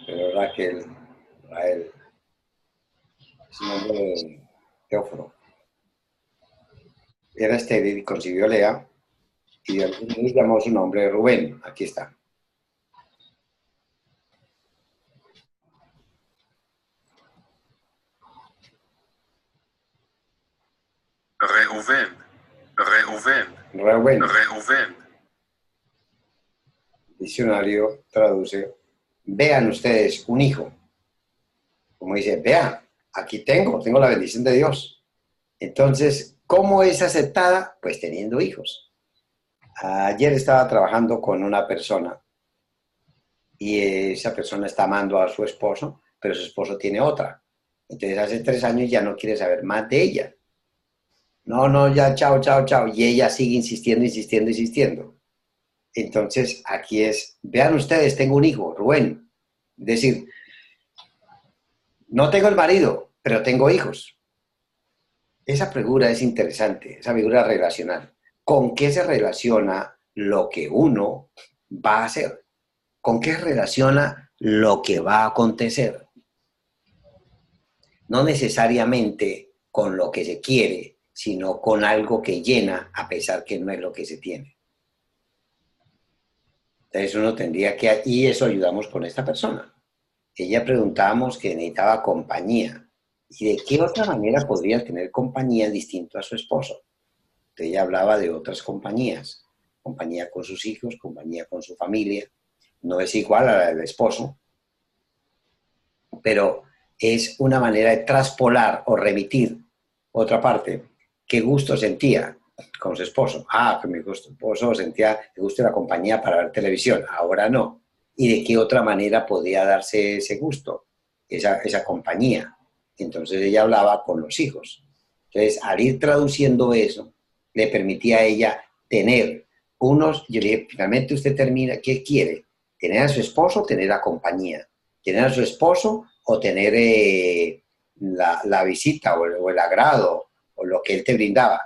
Pero Raquel, es un nombre de Teóforo. Era estéril y concibió a Lea y Dios llamó su nombre Rubén. Aquí está. Reuben. Diccionario traduce: vean ustedes un hijo. Como dice, vean, aquí tengo la bendición de Dios. Entonces, ¿cómo es aceptada? Pues teniendo hijos. Ayer estaba trabajando con una persona y esa persona está amando a su esposo, pero su esposo tiene otra. Entonces, hace 3 años ya no quiere saber más de ella. No, ya, chao, chao, chao. Y ella sigue insistiendo, insistiendo, insistiendo. Entonces, aquí vean ustedes, tengo un hijo, Rubén. Es decir, no tengo el marido, pero tengo hijos. Esa figura es interesante, esa figura relacional. ¿Con qué se relaciona lo que uno va a hacer? ¿Con qué se relaciona lo que va a acontecer? No necesariamente con lo que se quiere, sino con algo que llena, a pesar que no es lo que se tiene. Entonces uno tendría que, y eso ayudamos con esta persona. Ella preguntábamos que necesitaba compañía. ¿Y de qué otra manera podría tener compañía distinto a su esposo? Entonces ella hablaba de otras compañías. Compañía con sus hijos, compañía con su familia. No es igual a la del esposo, pero es una manera de traspolar o remitir otra parte. ¿Qué gusto sentía con su esposo? Que mi esposo sentía el gusto de la compañía para ver televisión, ahora no. ¿Y de qué otra manera podía darse ese gusto, esa compañía? Entonces ella hablaba con los hijos. Entonces, al ir traduciendo eso, le permitía a ella tener yo le dije, finalmente usted termina, ¿qué quiere? ¿Tener a su esposo o tener la compañía? ¿Tener a su esposo o tener la visita o el agrado o lo que él te brindaba?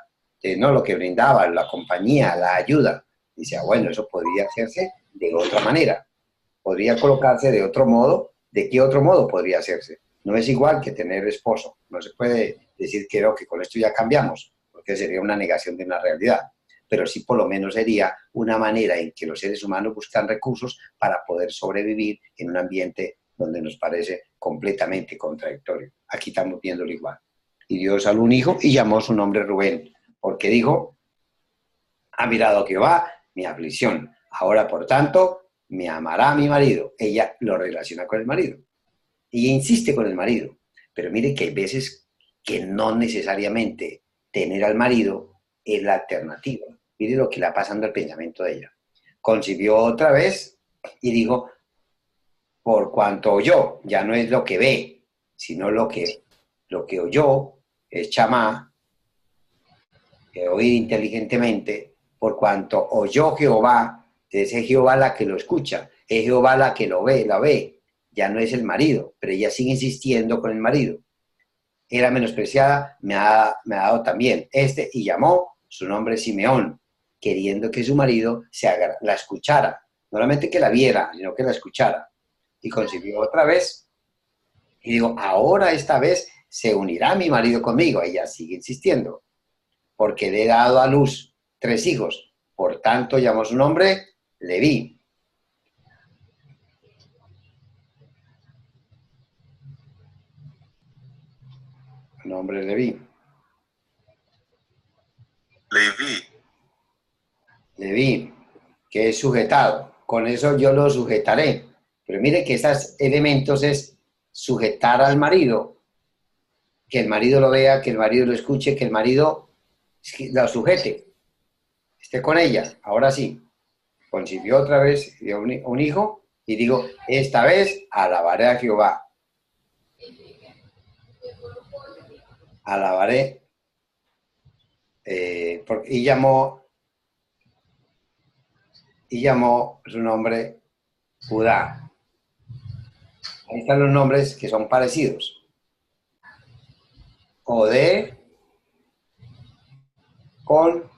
No, lo que brindaba, la compañía, la ayuda. Dice, bueno, eso podría hacerse de otra manera. Podría colocarse de otro modo. ¿De qué otro modo podría hacerse? No es igual que tener esposo. No se puede decir que con esto ya cambiamos, porque sería una negación de una realidad. Pero sí por lo menos sería una manera en que los seres humanos buscan recursos para poder sobrevivir en un ambiente donde nos parece completamente contradictorio. Aquí estamos viéndolo igual. y dio a un hijo y llamó su nombre Rubén, porque dijo, ha mirado Jehová mi aflicción, ahora por tanto me amará mi marido. Ella lo relaciona con el marido. Ella insiste con el marido, pero mire que hay veces que no necesariamente tener al marido es la alternativa. Mire lo que le va pasando al pensamiento de ella. Concibió otra vez y dijo, por cuanto oyó, ya no es lo que ve, sino lo que oyó, es chamá, oír inteligentemente, por cuanto oyó Jehová, es Jehová la que lo escucha, es Jehová la que lo ve, la ve, ya no es el marido, pero ella sigue insistiendo con el marido. Era menospreciada, me ha dado también y llamó su nombre Simeón, queriendo que su marido la escuchara, no solamente que la viera, sino que la escuchara. Y concibió otra vez, y digo, ahora esta vez se unirá mi marido conmigo. Ella sigue insistiendo, porque le he dado a luz 3 hijos, por tanto llamó su nombre Leví. Nombre Leví. Leví, que es sujetado. Con eso yo lo sujetaré. Pero mire que estos elementos es sujetar al marido, que el marido lo vea, que el marido lo escuche, que el marido lo sujete, esté con ella. Ahora sí, concibió otra vez dio un hijo y digo, esta vez alabaré a Jehová. Alabaré. Y llamó su nombre Judá. Ahí están los nombres que son parecidos. Odé con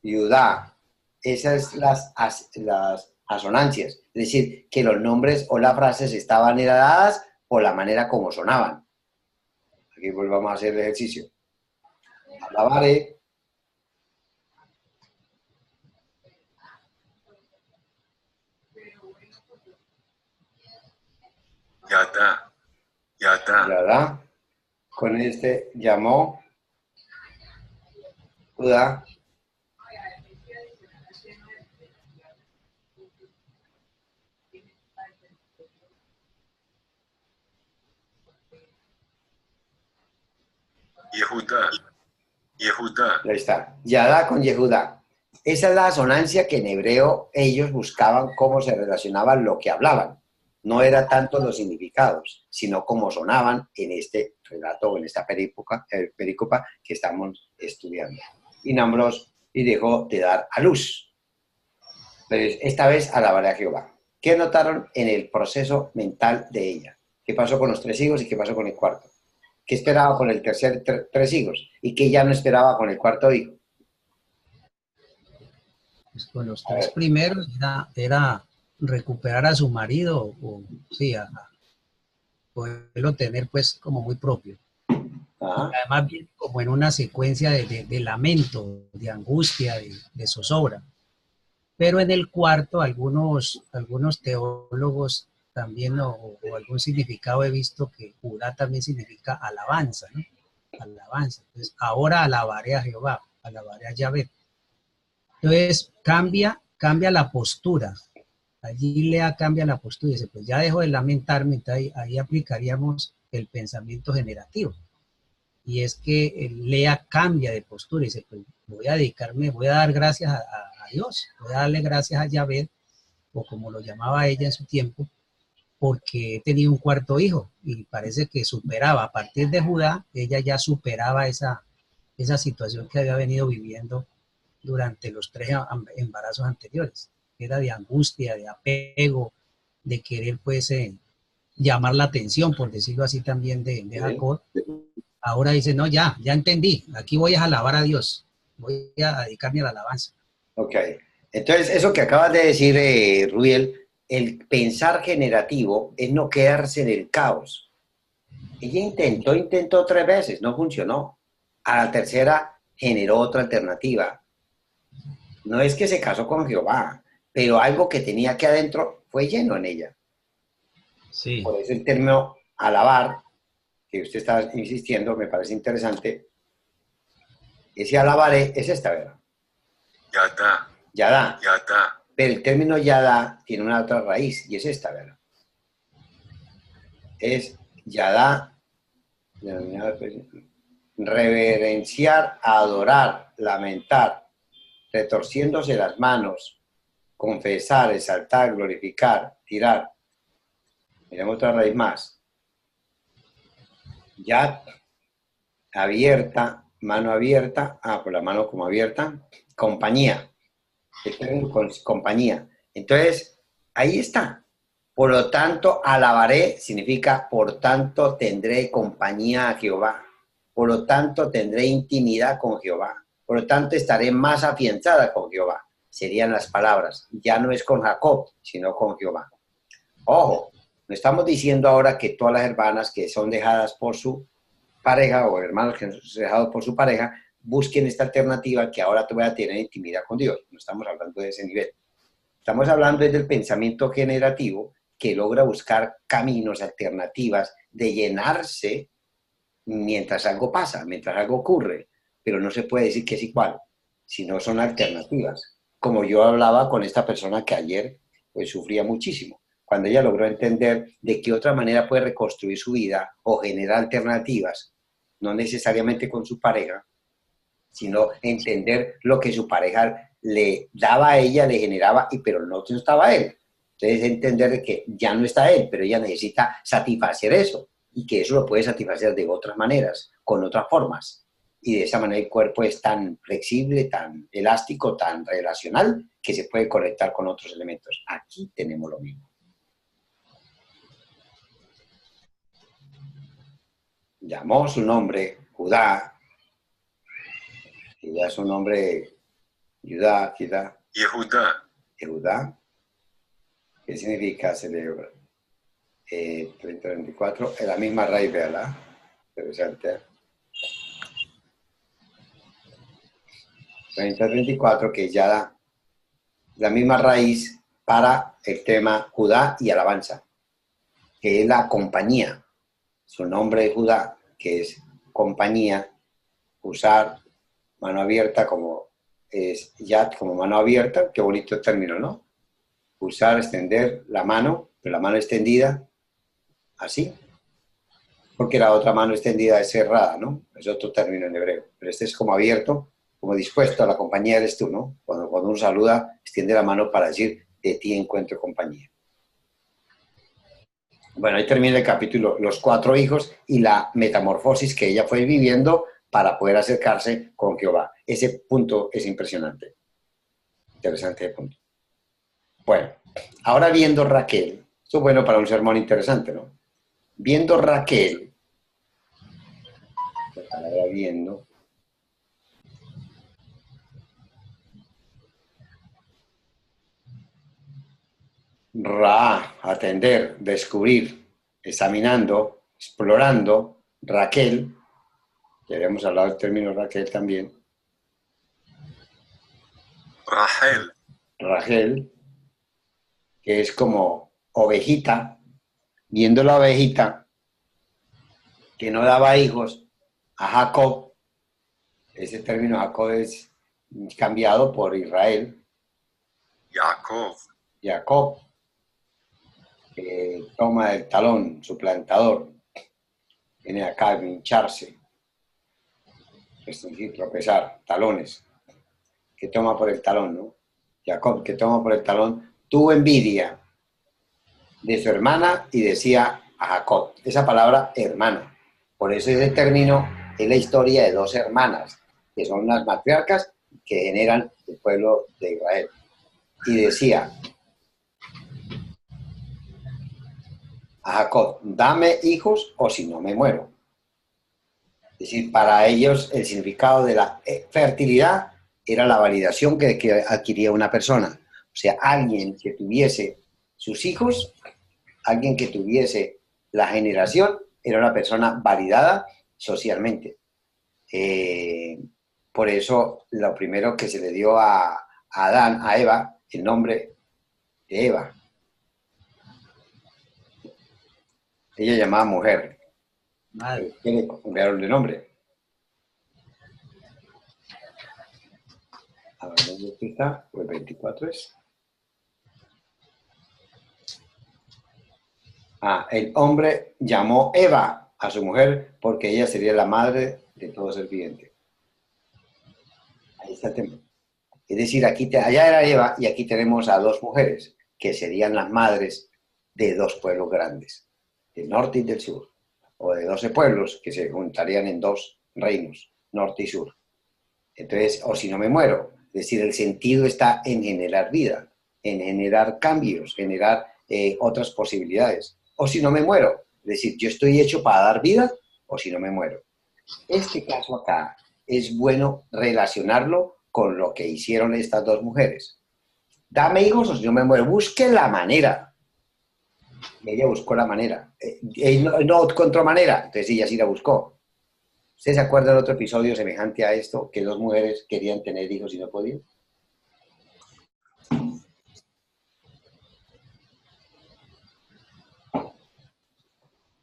Judá. Esas las asonancias. Es decir, que los nombres o las frases estaban dadas por la manera como sonaban. Aquí volvamos a hacer el ejercicio. Alabaré. Yadá. Con este llamó Judá. Yehudá. Ahí está. Yadá con Yehudá. Esa es la asonancia que en hebreo ellos buscaban cómo se relacionaban lo que hablaban. No era tanto los significados, sino cómo sonaban en este relato o en esta perícopa que estamos estudiando. Y nombró y dejó de dar a luz. Pero esta vez alabaré a Jehová. ¿Qué notaron en el proceso mental de ella? ¿Qué pasó con los 3 hijos y qué pasó con el cuarto? ¿Qué esperaba con el tercer 3 hijos? ¿Y qué ya no esperaba con el cuarto hijo? Pues con los 3 primeros era recuperar a su marido, sí, poderlo tener pues como muy propio. Además bien como en una secuencia de lamento, de angustia, de zozobra. Pero en el cuarto algunos teólogos también o algún significado he visto que Judá también significa alabanza, ¿no? Alabanza. Entonces, ahora alabaré a Jehová, alabaré a Yahvé. Entonces, cambia la postura. Allí Lea cambia la postura y dice, pues ya dejo de lamentarme, entonces ahí aplicaríamos el pensamiento generativo. Y es que Lea cambia de postura y dice, pues voy a dar gracias a Dios, voy a darle gracias a Yahvé, o como lo llamaba ella en su tiempo, porque he tenido un cuarto hijo y parece que superaba, a partir de Judá, ella ya superaba esa situación que había venido viviendo durante los 3 embarazos anteriores. Era de angustia, de apego, de querer pues llamar la atención, por decirlo así también, de Jacob. Ahora dice, no, ya entendí, aquí voy a alabar a Dios, voy a dedicarme a la alabanza. Ok, entonces eso que acabas de decir, Rubiel, el pensar generativo es no quedarse en el caos. Ella intentó 3 veces, no funcionó. A la tercera generó otra alternativa. No es que se casó con Jehová, pero algo que tenía aquí adentro fue lleno en ella. Sí. Por eso el término alabar, que usted está insistiendo, me parece interesante. Ese alabaré es esta, ¿verdad? Yada. Yadá. Yada. Pero el término yadá tiene una otra raíz y es esta, ¿verdad? Es yadá, reverenciar, adorar, lamentar, retorciéndose las manos, confesar, exaltar, glorificar, tirar. Miremos otra raíz más. Yad, abierta, mano abierta, por la mano como abierta, compañía. El término compañía. Entonces, ahí está. Por lo tanto, alabaré significa, por tanto, tendré compañía a Jehová. Por lo tanto, tendré intimidad con Jehová. Por lo tanto, estaré más afianzada con Jehová. Serían las palabras. Ya no es con Jacob, sino con Jehová. Ojo, no estamos diciendo ahora que todas las hermanas que son dejadas por su pareja o hermanos que son dejados por su pareja busquen esta alternativa que ahora tú vas a tener intimidad con Dios. No estamos hablando de ese nivel. Estamos hablando del pensamiento generativo que logra buscar caminos, alternativas de llenarse mientras algo pasa, mientras algo ocurre. Pero no se puede decir que es igual, sino son alternativas. Como yo hablaba con esta persona que ayer pues, sufría muchísimo. Cuando ella logró entender de qué otra manera puede reconstruir su vida o generar alternativas, no necesariamente con su pareja, sino entender lo que su pareja le daba a ella, le generaba, pero no estaba él. Entonces entender de que ya no está él, pero ella necesita satisfacer eso y que eso lo puede satisfacer de otras maneras, con otras formas. Y de esa manera el cuerpo es tan flexible, tan elástico, tan relacional, que se puede conectar con otros elementos. Aquí tenemos lo mismo. Llamó su nombre Judá, y ya su nombre Judá, Yehuda. Judá, ¿qué significa celebrar? 30-24, es la misma raíz, ¿verdad? Interesante. 30-34, que ya da la misma raíz para el tema Judá y alabanza, que es la compañía. Su nombre es Judá, que es compañía, usar, mano abierta, como es yad, como mano abierta, qué bonito término, ¿no? Usar, extender la mano, pero la mano extendida, así, porque la otra mano extendida es cerrada, ¿no? Es otro término en hebreo, pero este es como abierto, como dispuesto, a la compañía eres tú, ¿no? Cuando uno saluda, extiende la mano para decir, de ti encuentro compañía. Bueno, ahí termina el capítulo, los 4 hijos y la metamorfosis que ella fue viviendo para poder acercarse con Jehová. Ese punto es impresionante. Interesante punto. Bueno, ahora viendo Raquel, esto es bueno para un sermón interesante, ¿no? Viendo Raquel, la palabra viendo, atender, descubrir, examinando, explorando, Raquel, ya habíamos hablado del término Raquel también, Rachel, que es como ovejita, viendo la ovejita que no daba hijos a Jacob, ese término Jacob es cambiado por Israel, Jacob, que toma el talón, suplantador, viene acá a hincharse, tropezar, talones, que toma por el talón, ¿no? Jacob, que toma por el talón, tuvo envidia de su hermana y decía a Jacob, esa palabra hermana, por eso ese término es la historia de 2 hermanas, que son las matriarcas que generan el pueblo de Israel. Y decía a Jacob, dame hijos o si no me muero. Es decir, para ellos el significado de la fertilidad era la validación que adquiría una persona. O sea, alguien que tuviese sus hijos, alguien que tuviese la generación, era una persona validada socialmente. Por eso, lo primero que se le dio a Adán, a Eva, el nombre de Eva. Ella llamaba mujer. Madre. ¿Qué le cambiaron de nombre? A ver, ¿dónde está? Pues 24 es. El hombre llamó Eva a su mujer porque ella sería la madre de todo ser viviente. Ahí está el tema. Es decir, allá era Eva y aquí tenemos a dos mujeres que serían las madres de dos pueblos grandes, del norte y del sur, o de 12 pueblos que se juntarían en dos reinos, norte y sur. Entonces, o si no me muero, es decir, el sentido está en generar vida, en generar cambios, generar otras posibilidades. O si no me muero, es decir, yo estoy hecho para dar vida, o si no me muero. Este caso acá es bueno relacionarlo con lo que hicieron estas dos mujeres. Dame hijos o si no me muero. Busque la manera. Y ella buscó la manera. Él no encontró manera, entonces ella sí la buscó. ¿Usted se acuerda del otro episodio semejante a esto, que dos mujeres querían tener hijos y no podían?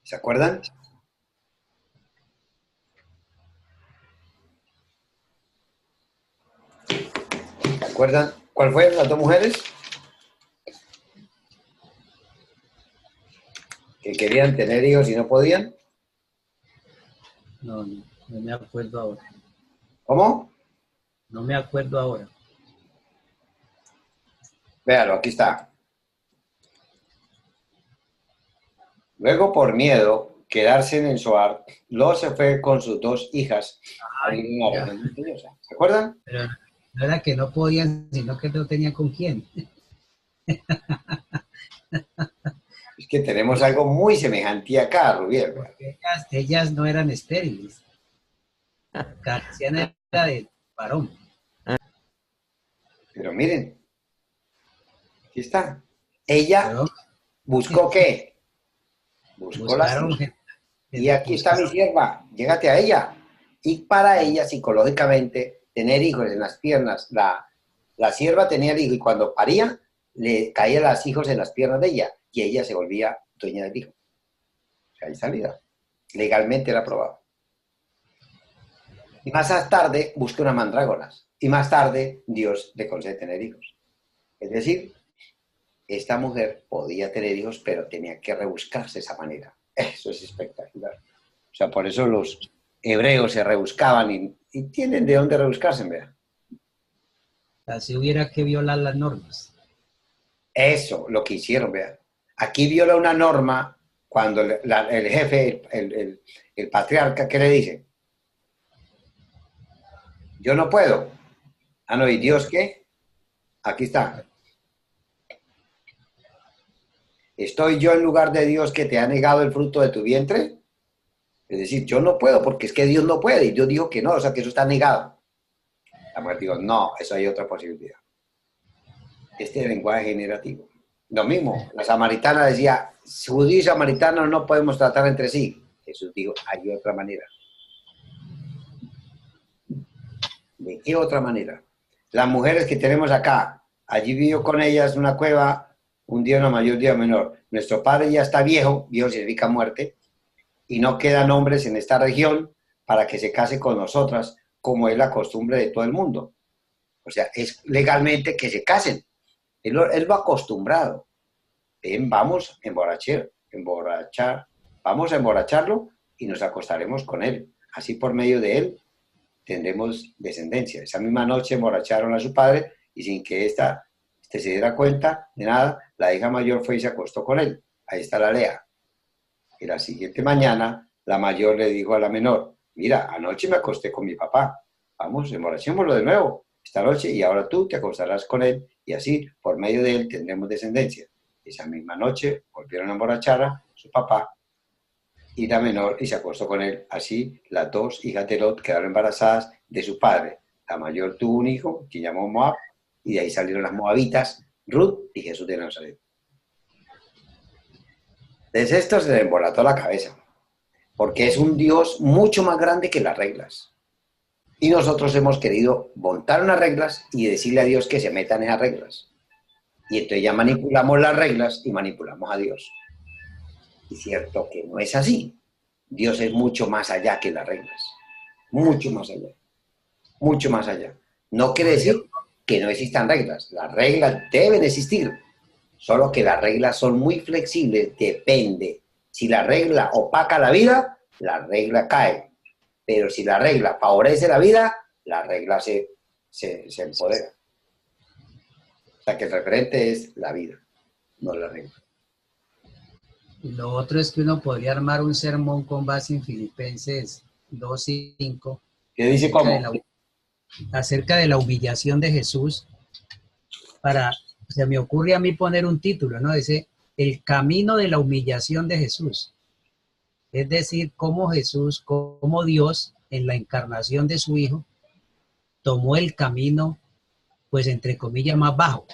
¿Se acuerdan? ¿Se acuerdan? ¿Cuál fue? ¿Las dos mujeres? Que querían tener hijos y no podían. No me acuerdo ahora. ¿Cómo? No me acuerdo ahora. Véalo, aquí está. Luego, por miedo, quedarse en Zoar, Lot se fue con sus dos hijas a vivir en una región montañosa. ¿Se acuerdan? Pero no era que no podían, sino que no tenía con quién. Es que tenemos algo muy semejante acá, Rubiel. Porque ellas no eran estériles. Carecían era de varón. Pero miren, aquí está. Ella Pero buscó ¿qué? Buscó las buscaron hijas. gente. Y aquí está mi sierva, llégate a ella. Y para ella, psicológicamente, tener hijos en las piernas, la sierva tenía el hijo y cuando paría, le caían los hijos en las piernas de ella y ella se volvía dueña del hijo. O sea, hay salida. Legalmente era aprobado. Y más tarde busca unas mandrágoras. Y más tarde Dios le concede tener hijos. Es decir, esta mujer podía tener hijos, pero tenía que rebuscarse esa manera. Eso es espectacular. O sea, por eso los hebreos se rebuscaban y tienen de dónde rebuscarse, ¿verdad? Así hubiera que violar las normas. Eso, lo que hicieron, ¿verdad? Aquí viola una norma cuando el jefe, el patriarca, ¿qué le dice? Yo no puedo. Ah, no, ¿y Dios qué? Aquí está. ¿Estoy yo en lugar de Dios que te ha negado el fruto de tu vientre? Es decir, yo no puedo porque es que Dios no puede. Y Dios dijo que no, o sea, que eso está negado. La mujer dijo, no, eso hay otra posibilidad. Este es el lenguaje generativo. Lo mismo, la samaritana decía, judíos y samaritanos no podemos tratar entre sí. Jesús dijo, hay otra manera. ¿De qué otra manera? Las mujeres que tenemos acá, allí vivió con ellas en una cueva, un día una mayor, un día menor. Nuestro padre ya está viejo, viejo significa muerte, y no quedan hombres en esta región para que se case con nosotras, como es la costumbre de todo el mundo. O sea, es legalmente que se casen. Él lo ha acostumbrado. Vamos a vamos a emborracharlo y nos acostaremos con él. Así por medio de él tendremos descendencia. Esa misma noche emborracharon a su padre y sin que éste se diera cuenta de nada, la hija mayor fue y se acostó con él. Ahí está la Lea. Y la siguiente mañana, la mayor le dijo a la menor, mira, anoche me acosté con mi papá. Vamos, emborrachémoslo de nuevo esta noche y ahora tú te acostarás con él y así, por medio de él, tendremos descendencia. Esa misma noche volvieron a emborrachar a su papá y la menor y se acostó con él. Así, las dos hijas de Lot quedaron embarazadas de su padre. La mayor tuvo un hijo que llamó Moab y de ahí salieron las moabitas, Ruth y Jesús de Nazaret. Desde esto se le embolató la cabeza, porque es un Dios mucho más grande que las reglas. Y nosotros hemos querido montar unas reglas y decirle a Dios que se metan esas reglas. Y entonces ya manipulamos las reglas y manipulamos a Dios. Y cierto que no es así. Dios es mucho más allá que las reglas. Mucho más allá. Mucho más allá. No quiere decir que no existan reglas. Las reglas deben existir. Solo que las reglas son muy flexibles. Depende. Si la regla opaca la vida, la regla cae. Pero si la regla favorece la vida, la regla se empodera. O sea que el referente es la vida, no la regla. Y lo otro es que uno podría armar un sermón con base en Filipenses 2:5 ¿Qué dice cómo? Acerca de la humillación de Jesús. Se me ocurre a mí poner un título, ¿no? Dice, el camino de la humillación de Jesús. Es decir, cómo Jesús, cómo Dios, en la encarnación de su Hijo, tomó el camino, pues entre comillas, más bajo.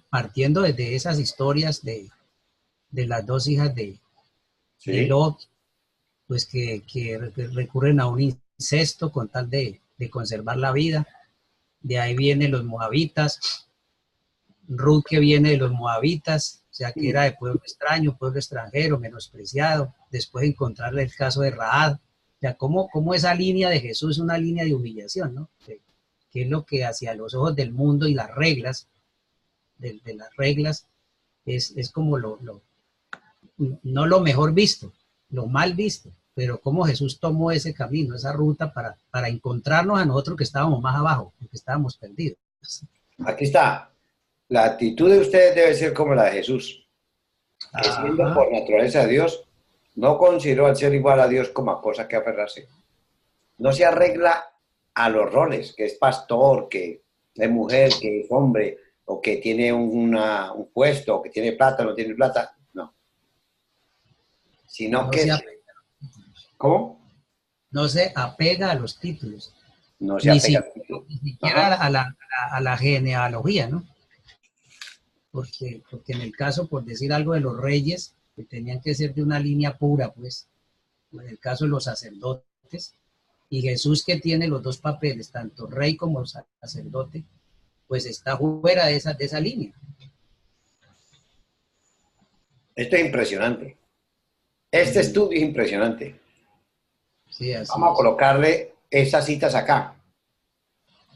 Partiendo desde esas historias de las dos hijas de Lot, pues que recurren a un incesto con tal de conservar la vida. De ahí vienen los moabitas, Ruth que viene de los moabitas, o sea que era de pueblo extraño, pueblo extranjero, menospreciado. Después encontrarle el caso de Rahab. O sea, cómo esa línea de Jesús es una línea de humillación, ¿no? Que es lo que hacia los ojos del mundo y las reglas, de las reglas, es como no lo mejor visto, lo mal visto, pero cómo Jesús tomó ese camino, esa ruta para encontrarnos a nosotros que estábamos más abajo, que estábamos perdidos. Aquí está. La actitud de ustedes debe ser como la de Jesús, que siendo por naturaleza de Dios, no consideró al ser igual a Dios como a cosa que aferrarse. No se arregla a los roles, que es pastor, que es mujer, que es hombre, o que tiene un puesto, o que tiene plata, no tiene plata. No. Sino No que... ¿Cómo? No se apega a los títulos. No se apega ni siquiera a la genealogía, ¿no? Porque en el caso, por decir algo, de los reyes, que tenían que ser de una línea pura, pues, en el caso de los sacerdotes, y Jesús que tiene los dos papeles, tanto rey como sacerdote, pues está fuera de esa línea. Esto es impresionante. Este estudio es impresionante. Sí, así Vamos a colocarle esas citas acá.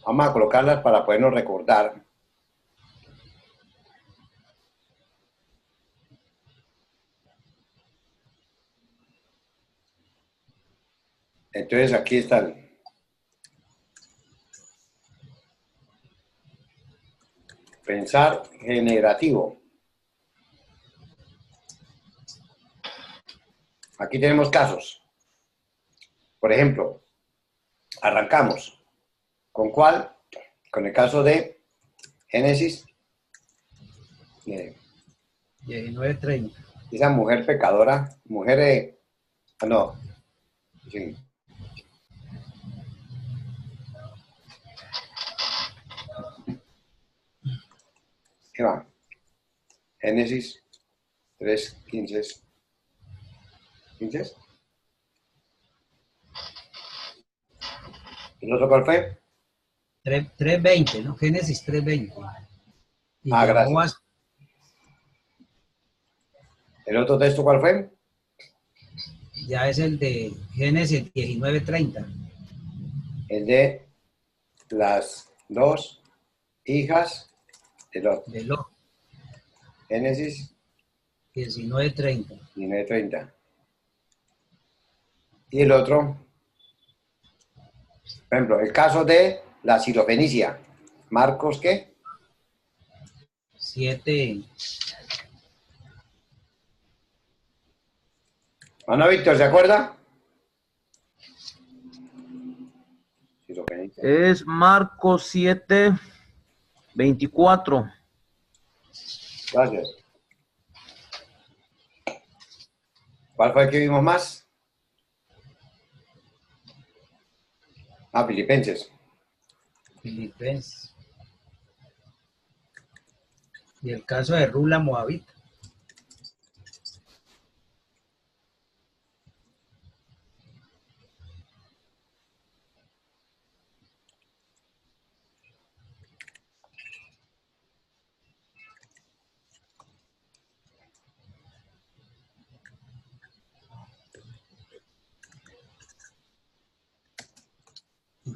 Vamos a colocarlas para podernos recordar. Entonces aquí están. Pensar generativo. Aquí tenemos casos. Por ejemplo, arrancamos. ¿Con cuál? Con el caso de Génesis 19:30. Esa mujer pecadora, mujer, no, sí. ¿Qué va? Génesis 3:15. ¿15? ¿El otro cuál fue? 3:20, ¿no? Génesis 3:20. Gracias. ¿El otro texto cuál fue? Ya es el de Génesis 19:30. El de las dos hijas de Lot. Génesis 19:30. 19:30. Y el otro, por ejemplo, el caso de la Sirofenicia. Marcos, ¿qué? 7. ¿No, Víctor, se acuerda? Es Marcos 7:24. Gracias. ¿Cuál fue el que vimos más? Filipenses. Filipenses. Y el caso de Rula Moabita.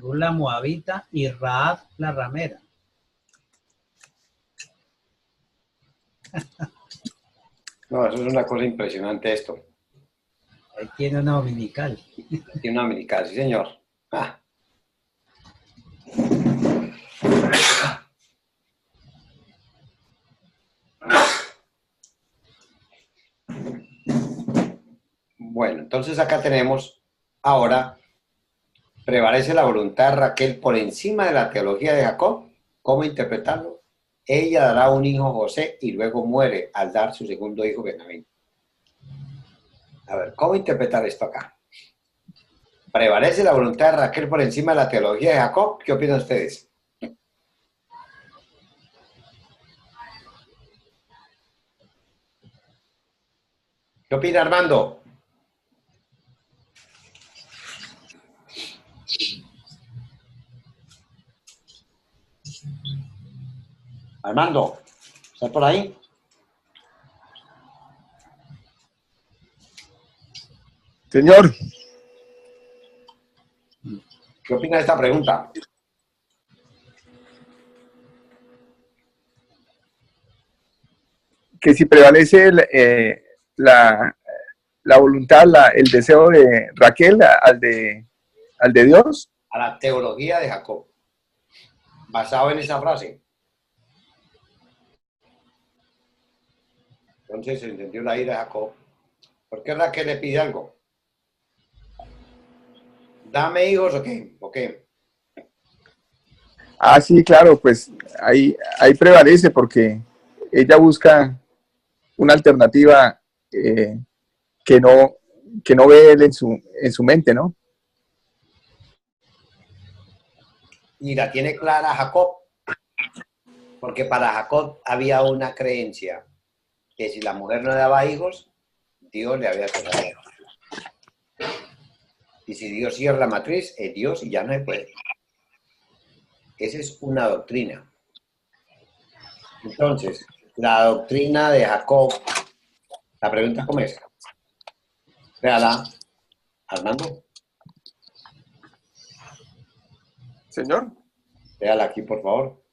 Ruth la moabita y Rahab la ramera. No, eso es una cosa impresionante esto. Ahí tiene una dominical. Tiene una dominical, sí, señor. Ah. Bueno, entonces acá tenemos, ahora, prevalece la voluntad de Raquel por encima de la teología de Jacob. ¿Cómo interpretarlo? Ella dará un hijo José y luego muere al dar su segundo hijo Benjamín. A ver, ¿cómo interpretar esto acá? ¿Prevalece la voluntad de Raquel por encima de la teología de Jacob? ¿Qué opinan ustedes? ¿Qué opina Armando? Armando, ¿estás por ahí? Señor, ¿Qué opina de esta pregunta? que si prevalece la voluntad, el deseo de Raquel al de Dios. A la teología de Jacob, basado en esa frase. Entonces se entendió la ira de Jacob. ¿Por qué Raquel le pide algo? ¿Dame hijos o qué? ¿O qué? Ah, sí, claro, pues ahí prevalece porque ella busca una alternativa que no ve él en su mente, ¿no? Y la tiene clara Jacob, porque para Jacob había una creencia que si la mujer no daba hijos, Dios le había cerrado. Y si Dios cierra la matriz, es Dios y ya no se puede. Esa es una doctrina. Entonces, la doctrina de Jacob, la pregunta ¿cómo es? Véala, Armando, Señor. véala aquí, por favor.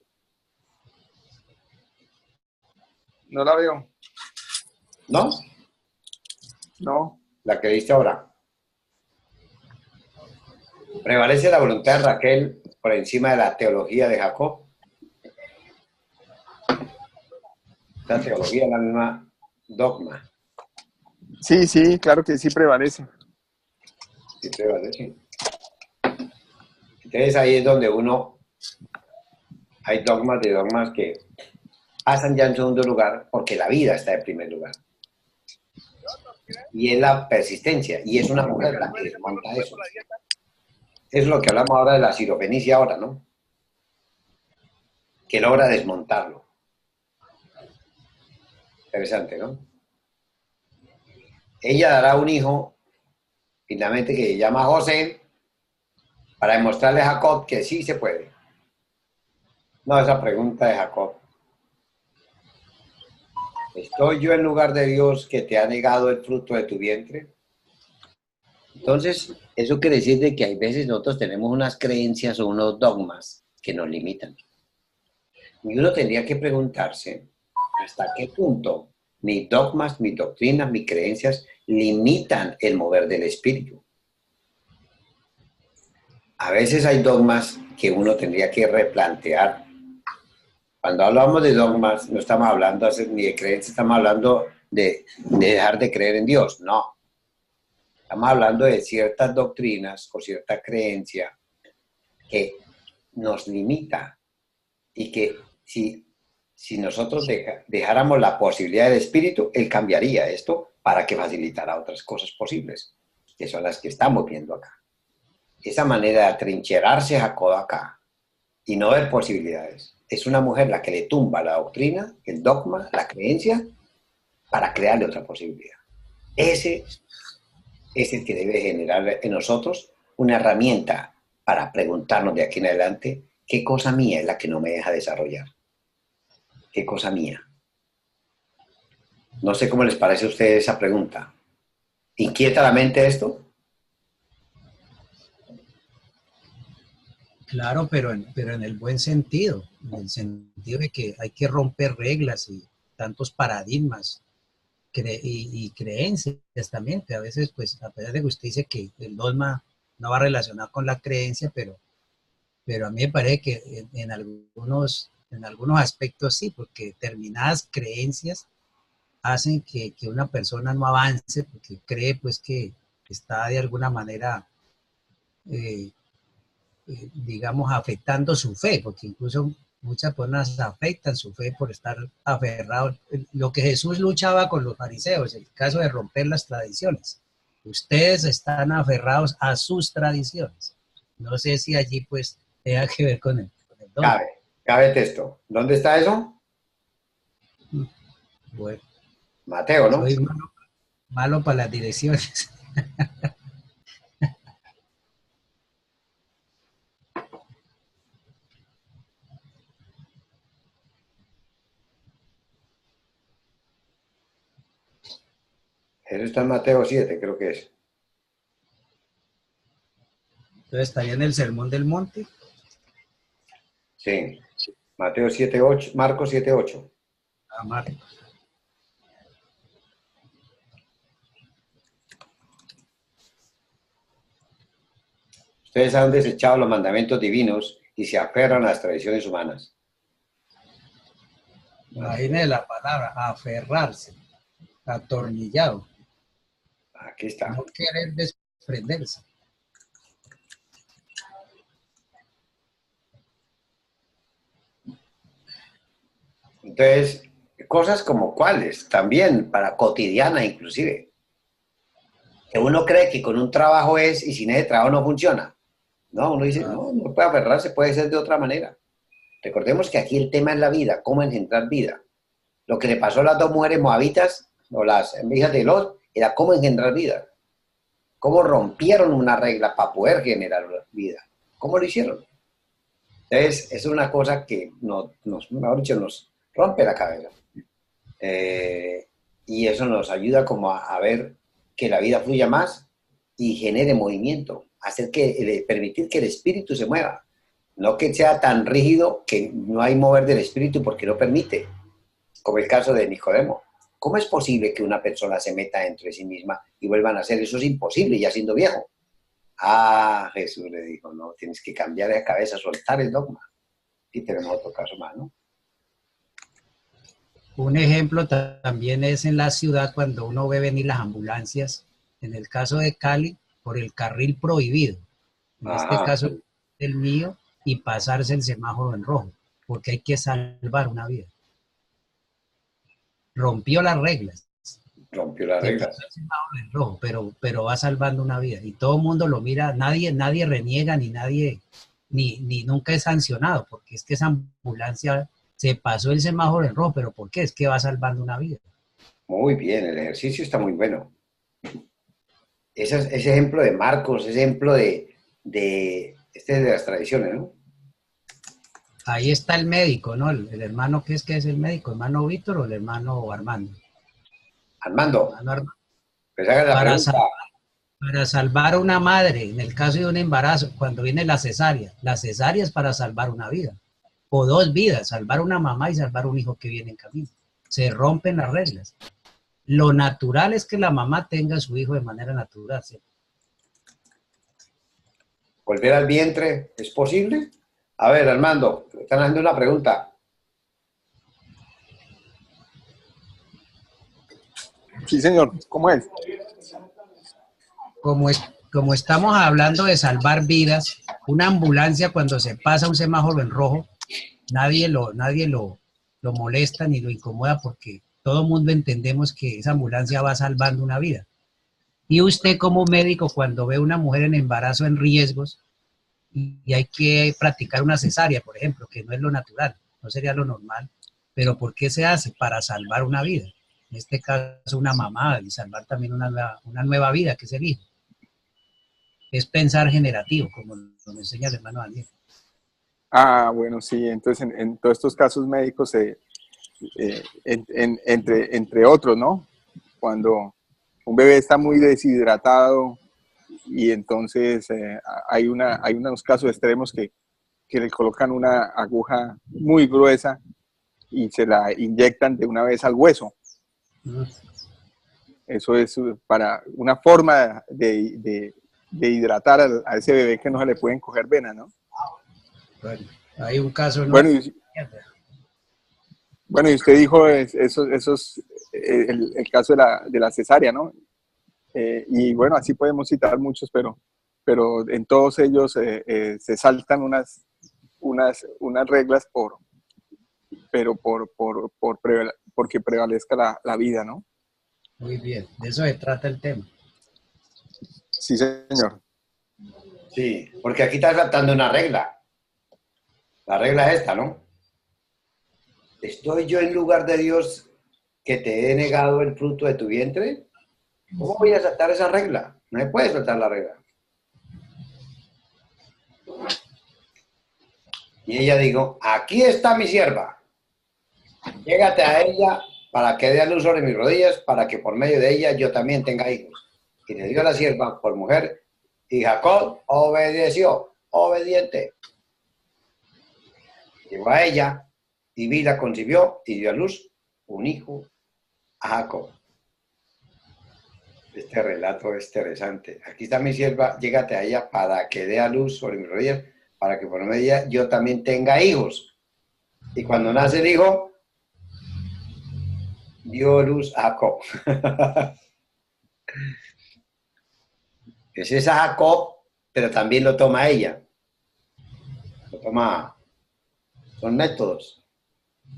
No la veo. ¿No? No. La que viste ahora. ¿Prevalece la voluntad de Raquel por encima de la teología de Jacob? La teología es la misma dogma. Sí, sí, claro que sí prevalece. Sí, prevalece. Entonces ahí es donde hay dogmas de dogmas que pasan ya en segundo lugar porque la vida está en primer lugar. Y es la persistencia. Y es una mujer la que desmonta eso. Es lo que hablamos ahora de la sirofenicia ahora, ¿no? Que logra desmontarlo. Interesante, ¿no? Ella dará un hijo, finalmente, que se llama José, para demostrarle a Jacob que sí se puede. No, esa pregunta de Jacob. ¿Estoy yo en lugar de Dios que te ha negado el fruto de tu vientre? Entonces, eso quiere decir de que hay veces nosotros tenemos unas creencias o unos dogmas que nos limitan. Y uno tendría que preguntarse hasta qué punto mis dogmas, mis doctrinas, mis creencias limitan el mover del espíritu. A veces hay dogmas que uno tendría que replantear. Cuando hablamos de dogmas, no estamos hablando ni de creencias, estamos hablando de dejar de creer en Dios. No. Estamos hablando de ciertas doctrinas o cierta creencia que nos limita y que si nosotros dejáramos la posibilidad del espíritu, él cambiaría esto para que facilitara otras cosas posibles, que son las que estamos viendo acá. Esa manera de atrincherarse Jacob acá y no ver posibilidades. Es una mujer la que le tumba la doctrina, el dogma, la creencia, para crearle otra posibilidad. Ese es el que debe generar en nosotros una herramienta para preguntarnos de aquí en adelante qué cosa mía es la que no me deja desarrollar. ¿Qué cosa mía? No sé cómo les parece a ustedes esa pregunta. ¿Inquieta la mente esto? Claro, pero en el buen sentido, en el sentido de que hay que romper reglas y tantos paradigmas y creencias también, que a veces, pues, a pesar de que usted dice que el dogma no va relacionado con la creencia, pero a mí me parece que en algunos aspectos sí, porque determinadas creencias hacen que una persona no avance, porque cree, pues, que está de alguna manera eh, digamos, afectando su fe, porque incluso muchas personas afectan su fe por estar aferrados. Lo que Jesús luchaba con los fariseos, el caso de romper las tradiciones. Ustedes están aferrados a sus tradiciones. No sé si allí pues tenga que ver con el don. Cabe texto. ¿Dónde está eso? Bueno, Mateo, ¿no? soy malo para las direcciones. Eso está en Mateo 7, creo que es. Entonces estaría en el Sermón del Monte. Sí. Mateo 7:8, Marcos 7:8. Amar. Ustedes han desechado los mandamientos divinos y se aferran a las tradiciones humanas. Imagine la palabra, aferrarse, atornillado, Aquí está. no querer desprenderse. Entonces, cosas como cuáles, también para cotidiana inclusive. Que uno cree que con un trabajo es y sin ese trabajo no funciona. No, uno dice, no, no puede aferrarse, puede ser de otra manera. Recordemos que aquí el tema es la vida, cómo engendrar vida. Lo que le pasó a las dos mujeres moabitas, o las hijas de Lot, era cómo engendrar vida. Cómo rompieron una regla para poder generar vida. ¿Cómo lo hicieron? Entonces, es una cosa que mejor dicho, nos rompe la cabeza. Y eso nos ayuda como a ver que la vida fluya más y genere movimiento, permitir que el espíritu se mueva. No que sea tan rígido que no hay mover del espíritu porque no permite, como el caso de Nicodemo. ¿Cómo es posible que una persona se meta dentro de sí misma y vuelva a nacer? Eso es imposible, ya siendo viejo. Ah, Jesús le dijo, no, tienes que cambiar de cabeza, soltar el dogma. Y tenemos otro caso más, ¿no? Un ejemplo también es en la ciudad cuando uno ve venir las ambulancias, en el caso de Cali, por el carril prohibido, en este Ajá. caso el mío, y pasarse el semáforo en rojo, porque hay que salvar una vida. Rompió las reglas, Rompió las se pasó reglas. el semáforo en rojo, pero va salvando una vida. Y todo el mundo lo mira, nadie reniega, ni nunca es sancionado, porque es que esa ambulancia se pasó el semáforo en rojo, pero ¿por qué? Es que va salvando una vida. Muy bien, el ejercicio está muy bueno. Ese ejemplo de Marcos, ese ejemplo este es de las tradiciones, ¿no? Ahí está el médico, ¿no? El hermano, ¿qué es el médico? ¿Hermano Víctor o el hermano Armando? Armando, Hermano Armando. pues haga la Para, pregunta. para salvar a una madre, en el caso de un embarazo, cuando viene la cesárea es para salvar una vida, o dos vidas, salvar una mamá y salvar un hijo que viene en camino. Se rompen las reglas. Lo natural es que la mamá tenga a su hijo de manera natural, ¿sí? ¿Volver al vientre es posible? A ver, Armando, te están haciendo una pregunta. Sí, señor. ¿Cómo es? Como estamos hablando de salvar vidas, una ambulancia cuando se pasa un semáforo en rojo, nadie lo molesta ni lo incomoda porque todo el mundo entendemos que esa ambulancia va salvando una vida. Y usted como médico, cuando ve una mujer en embarazo en riesgos y hay que practicar una cesárea, por ejemplo, que no es lo natural, no sería lo normal, pero ¿por qué se hace? Para salvar una vida. En este caso, una mamá y salvar también una nueva vida, que es el hijo. Es pensar generativo, como lo enseña el hermano Daniel. Ah, bueno, sí. Entonces, en todos estos casos médicos, entre otros, ¿no? Cuando un bebé está muy deshidratado y entonces hay unos casos extremos que que le colocan una aguja muy gruesa y se la inyectan de una vez al hueso. Mm, Eso es para una forma de hidratar a ese bebé que no se le pueden coger venas, ¿no? bueno, hay un caso, ¿no? Bueno, bueno, y usted dijo el caso de la cesárea, ¿no? Y bueno, así podemos citar muchos, pero en todos ellos se saltan unas reglas porque prevalezca la vida, ¿no? Muy bien, de eso se trata el tema. Sí, señor. Sí, porque aquí estás saltando una regla. La regla es esta, ¿no? ¿Estoy yo en lugar de Dios que te he negado el fruto de tu vientre? ¿Cómo voy a saltar esa regla? No me puedes saltar la regla. Y ella dijo, aquí está mi sierva. Llégate a ella para que dé a luz sobre mis rodillas, para que por medio de ella yo también tenga hijos. Y le dio a la sierva por mujer, y Jacob obedeció, obediente. Llegó a ella, y Bila concibió y dio a luz un hijo a Jacob. Este relato es interesante. Aquí está mi sierva, llégate a ella para que dé a luz sobre mis rodillas, para que por medio de ella yo también tenga hijos. Y cuando nace el hijo, dio luz a Jacob. Es esa Jacob, pero también lo toma ella. Lo toma, son métodos.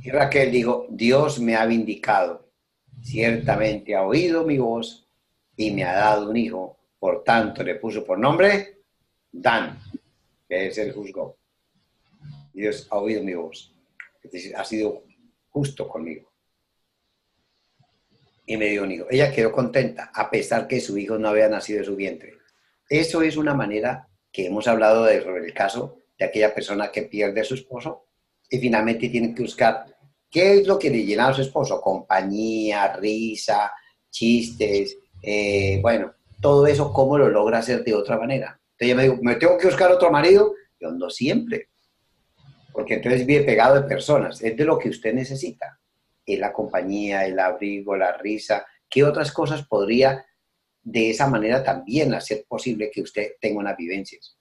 Y Raquel dijo, Dios me ha vindicado. Ciertamente ha oído mi voz y me ha dado un hijo. Por tanto, le puso por nombre Dan, que es el juzgó. Dios ha oído mi voz. Es decir, ha sido justo conmigo. Y me dio un hijo. Ella quedó contenta, a pesar que su hijo no había nacido de su vientre. Eso es una manera que hemos hablado sobre el caso de aquella persona que pierde a su esposo y finalmente tiene que buscar qué es lo que le llenaba a su esposo. Compañía, risa, chistes, bueno, todo eso, ¿cómo lo logra hacer de otra manera? Entonces ella me dijo, ¿me tengo que buscar otro marido? Yo no siempre, porque entonces vive pegado de personas. Es de lo que usted necesita. Es la compañía, el abrigo, la risa. ¿Qué otras cosas podría de esa manera también hacer posible que usted tenga unas vivencias?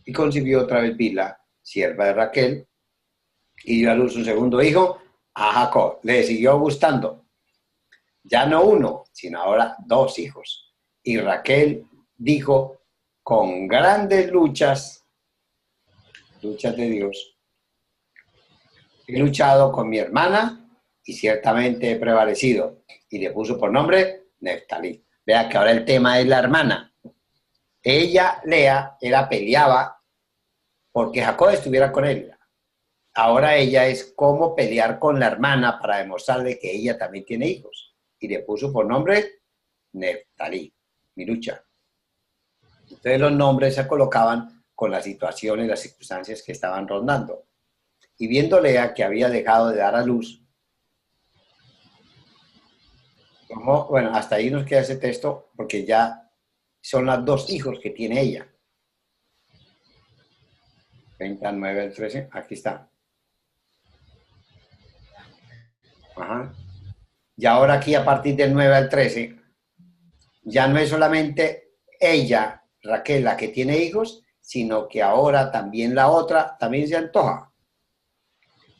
Y concibió otra vez Bila, sierva de Raquel, y dio a luz un segundo hijo a Jacob. Le siguió gustando. Ya no uno, sino ahora dos hijos. Y Raquel dijo, con grandes luchas de Dios, he luchado con mi hermana y ciertamente he prevalecido. Y le puso por nombre Neftalí. Vea que ahora el tema es la hermana. Ella, Lea, peleaba porque Jacob estuviera con él. Ahora ella es cómo pelear con la hermana para demostrarle que ella también tiene hijos. Y le puso por nombre Neftalí, mi lucha. Entonces los nombres se colocaban con las situaciones, las circunstancias que estaban rondando. Y viendo Lea que había dejado de dar a luz, bueno, hasta ahí nos queda ese texto porque ya son los dos hijos que tiene ella. 39 al 13, aquí está. Ajá. Y ahora aquí a partir del 9 al 13, ya no es solamente ella, Raquel, la que tiene hijos, sino que ahora también la otra también se antoja,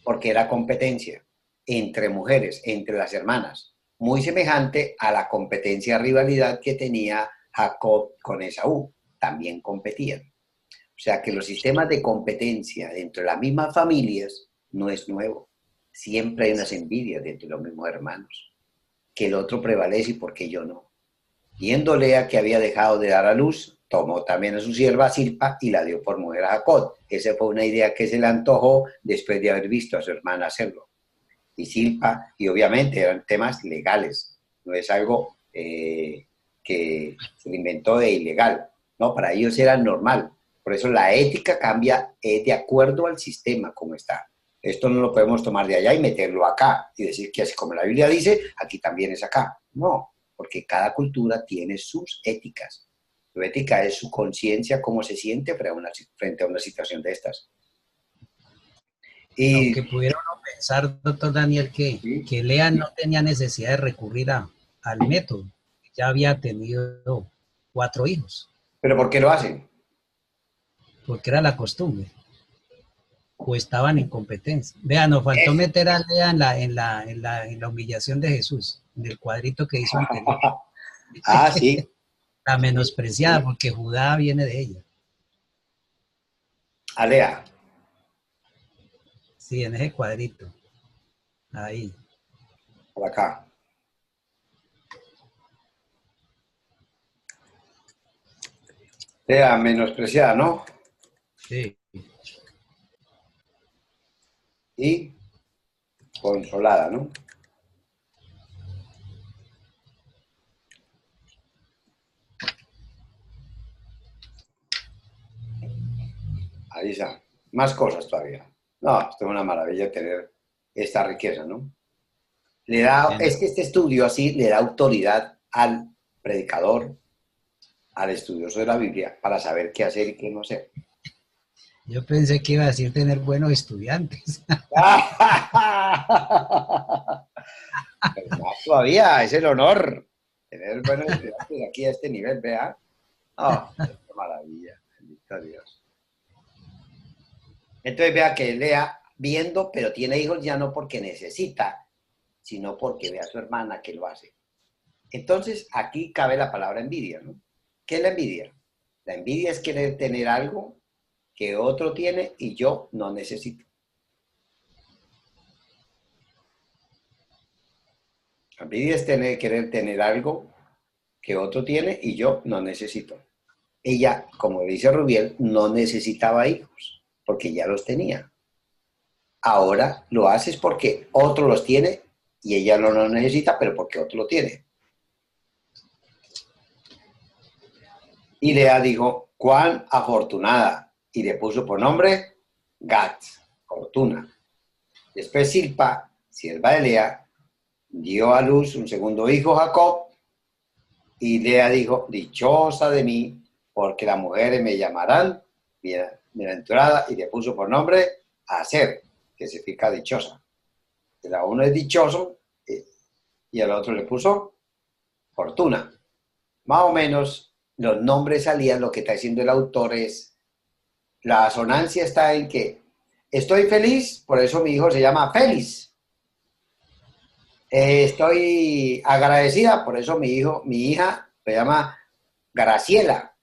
porque era competencia entre mujeres, entre las hermanas, muy semejante a la competencia, rivalidad que tenía Jacob con Esaú, también competían. O sea que los sistemas de competencia dentro de las mismas familias no es nuevo. Siempre hay unas envidias dentro de los mismos hermanos, que el otro prevalece y por qué yo no. Viendo Lea que había dejado de dar a luz, tomó también a su sierva Silpa y la dio por mujer a Jacob. Esa fue una idea que se le antojó después de haber visto a su hermana hacerlo. Y Silpa, y obviamente eran temas legales, no es algo que se inventó de ilegal, no, para ellos era normal. Por eso la ética cambia de acuerdo al sistema como está. Esto no lo podemos tomar de allá y meterlo acá y decir que así como la Biblia dice, aquí también es acá. No, porque cada cultura tiene sus éticas. Su ética es su conciencia, cómo se siente frente a una situación de estas. Y Aunque pudiera uno pensar, doctor Daniel, sí, que Lea no tenía necesidad de recurrir al método. Ya había tenido 4 hijos, pero ¿por qué lo hacen? porque era la costumbre, o estaban en competencia. Vea, nos faltó Eso. meter a Lea en la humillación de Jesús, en el cuadrito que hizo anterior. Ah, sí, La menospreciada, sí. porque Judá viene de ella. Alea, Sí, en ese cuadrito. Ahí. por acá. Lea, menospreciada, ¿no? Sí. Y consolada, ¿no? Ahí está. Más cosas todavía. No, esto es una maravilla tener esta riqueza, ¿no? Le da, Bien. es que este estudio así le da autoridad al predicador, al estudioso de la Biblia, para saber qué hacer y qué no hacer. Yo pensé que iba a decir tener buenos estudiantes. Pero más todavía, es el honor tener buenos estudiantes aquí a este nivel, vea. Oh, qué maravilla, bendito Dios. Entonces vea que Lea viendo, pero tiene hijos ya no porque necesita, sino porque ve a su hermana que lo hace. Entonces aquí cabe la palabra envidia, ¿no? ¿Qué es la envidia? La envidia es querer tener algo que otro tiene y yo no necesito. La envidia es querer tener algo que otro tiene y yo no necesito. Ella, como dice Rubiel, no necesitaba hijos porque ya los tenía. Ahora lo haces porque otro los tiene y ella no los necesita, pero porque otro lo tiene. Y Lea dijo, cuán afortunada, y le puso por nombre Gat, fortuna. Después Silpa, sierva de Lea, dio a luz un segundo hijo, Jacob, y Lea dijo, dichosa de mí, porque las mujeres me llamarán bienaventurada, y le puso por nombre Aser, que significa dichosa. La uno es dichoso, y al otro le puso fortuna. Más o menos los nombres salían, lo que está diciendo el autor es, la asonancia está en que estoy feliz, por eso mi hijo se llama Félix. Estoy agradecida, por eso mi hija se llama Graciela.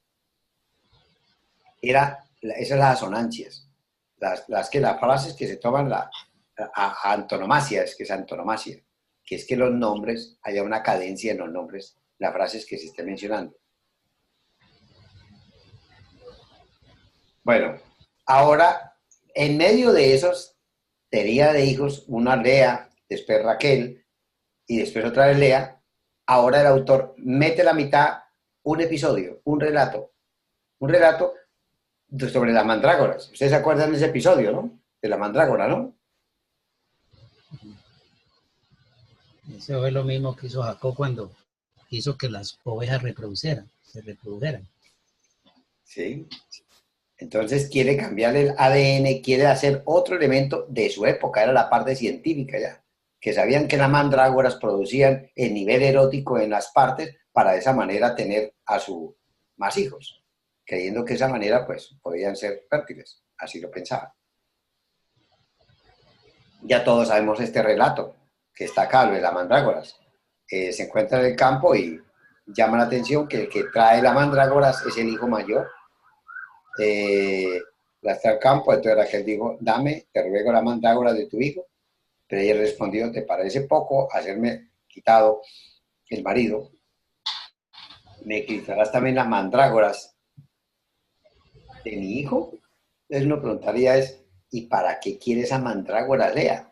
Esas son las asonancias, las frases que se toman a antonomasia, es que es antonomasia, que es que los nombres, haya una cadencia en los nombres, las frases que se estén mencionando. Bueno, ahora, en medio de esos, tenía de hijos una Lea, después Raquel, y después otra vez Lea. Ahora el autor mete la mitad, un episodio, un relato sobre las mandrágoras. Ustedes se acuerdan de ese episodio, ¿no? De la mandrágora, ¿no? Eso fue lo mismo que hizo Jacob cuando hizo que las ovejas se reprodujeran. Sí. Entonces quiere cambiar el ADN, quiere hacer otro elemento de su época, era la parte científica ya, que sabían que las mandrágoras producían el nivel erótico en las partes para de esa manera tener más hijos, creyendo que de esa manera pues podían ser fértiles, así lo pensaban. Ya todos sabemos este relato, que está acá, lo de las mandrágoras. Se encuentra en el campo y llama la atención que el que trae las mandrágoras es el hijo mayor, hasta el campo. Entonces Raquel dijo, dame, te ruego la mandrágora de tu hijo. Pero ella respondió, ¿te parece poco hacerme quitado el marido? ¿Me quitarás también las mandrágoras de mi hijo? Entonces uno preguntaría ¿y para qué quiere esa mandrágora Lea?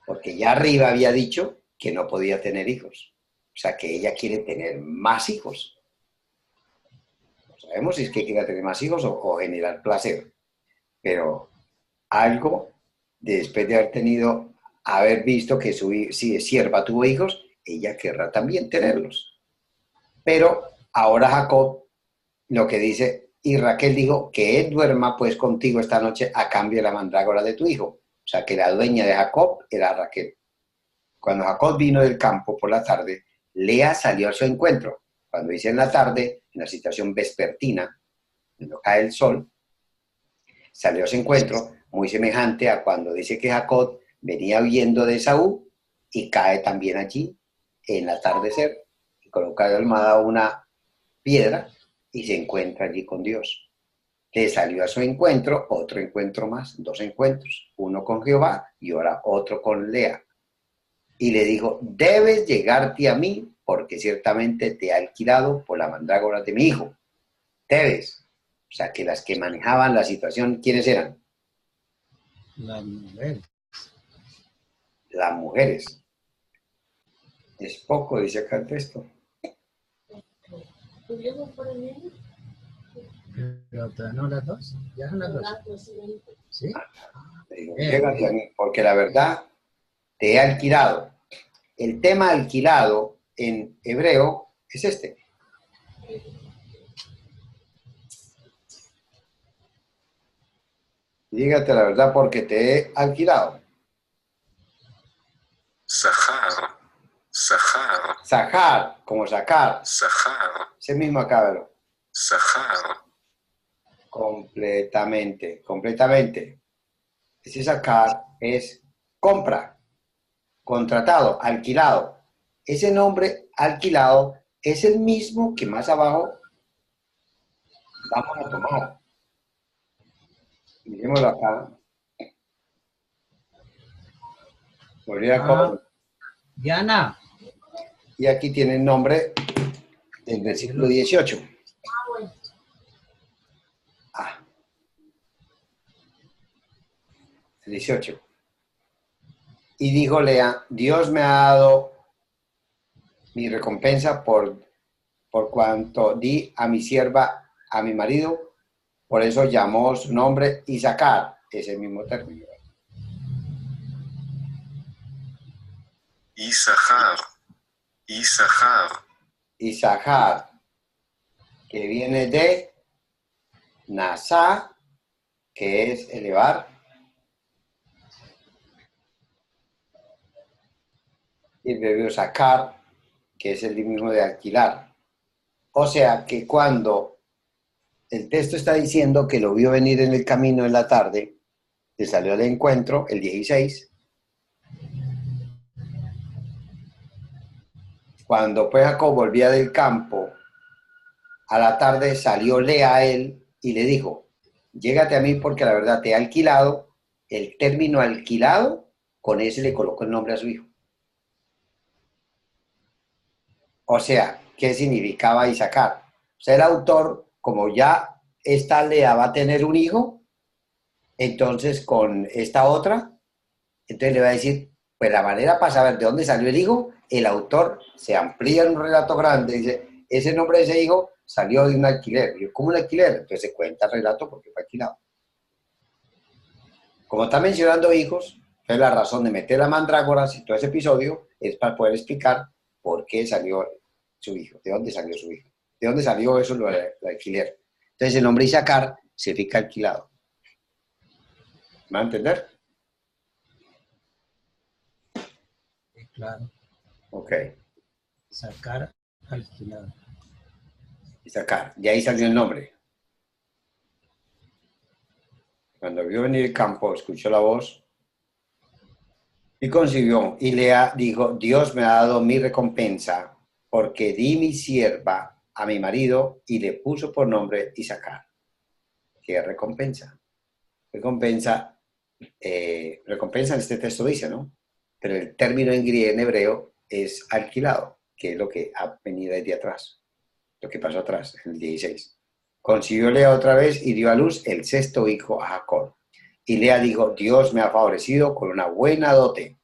Porque ya arriba había dicho que no podía tener hijos. O sea, que ella quiere tener más hijos. No sabemos si es que quiere tener más hijos o generar placer. Pero algo, después de haber visto que si sierva tuvo hijos, ella querrá también tenerlos. Pero ahora Jacob lo que dice, Y Raquel dijo que él duerma pues contigo esta noche a cambio de la mandrágora de tu hijo. O sea, que la dueña de Jacob era Raquel. Cuando Jacob vino del campo por la tarde, Lea salió a su encuentro. Cuando dice en la tarde, en la situación vespertina, cuando cae el sol, salió a su encuentro, muy semejante a cuando dice que Jacob venía huyendo de Esaú y cae también allí en el atardecer y coloca de almohada una piedra y se encuentra allí con Dios. Le salió a su encuentro otro encuentro más, dos encuentros, uno con Jehová y ahora otro con Lea. Y le dijo, debes llegarte a mí porque ciertamente te he alquilado por la mandrágora de mi hijo. Debes. O sea, que las que manejaban la situación, ¿quiénes eran? Las mujeres. Las mujeres. Es poco, dice acá el texto. Pero todavía no las dos. Ya son las dos. ¿Sí? Le digo, llégate a mí, porque la verdad te he alquilado. El tema alquilado en hebreo es este. Llégate a la verdad porque te he alquilado. Sahar. Sahar. Sacar, como sacar. Sahar. Ese mismo acá, ¿verdad? Sahar. Completamente, completamente. Ese sacar es compra, contratado, alquilado. Ese nombre alquilado es el mismo que más abajo vamos a tomar. Miremoslo acá. Diana. Y aquí tiene el nombre del versículo 18. Ah, 18. Y dijo Lea, Dios me ha dado mi recompensa por cuanto di a mi sierva, a mi marido, por eso llamó su nombre Isaacar, ese mismo término. Isahar. Isahar. Isaacar, que viene de Nasá, que es elevar, y el verbo sacar, que es el mismo de alquilar. O sea que cuando el texto está diciendo que lo vio venir en el camino en la tarde, le salió al encuentro el 16. Cuando pues Jacob volvía del campo, a la tarde salió Lea a él y le dijo, llégate a mí porque la verdad te he alquilado. El término alquilado, con ese le colocó el nombre a su hijo. O sea, ¿qué significaba Isaacar? O sea, el autor, como ya esta Lea va a tener un hijo, entonces con esta otra, entonces le va a decir, pues la manera para saber de dónde salió el hijo, el autor se amplía en un relato grande, dice, ese nombre de ese hijo salió de un alquiler. Y yo, ¿cómo un alquiler? Entonces se cuenta el relato porque fue alquilado. Como está mencionando hijos, es la razón de meter a mandrágoras y todo ese episodio es para poder explicar por qué salió su hijo, de dónde salió su hijo, de dónde salió eso lo del alquiler. Entonces el nombre Isaacar significa alquilado. ¿Me va a entender? Claro. Ok. Sacar alquilado. Isaacar, de ahí salió el nombre. Cuando vio venir el campo, escuchó la voz y concibió. Y Lea dijo, Dios me ha dado mi recompensa porque di mi sierva a mi marido y le puso por nombre Isaacar. ¿Qué recompensa? Recompensa, recompensa en este texto dice, ¿no? Pero el término en griego, en hebreo, es alquilado, que es lo que ha venido desde atrás, lo que pasó atrás, en el 16. Concibió Lea otra vez y dio a luz el sexto hijo a Jacob. Y Lea dijo, Dios me ha favorecido con una buena dote.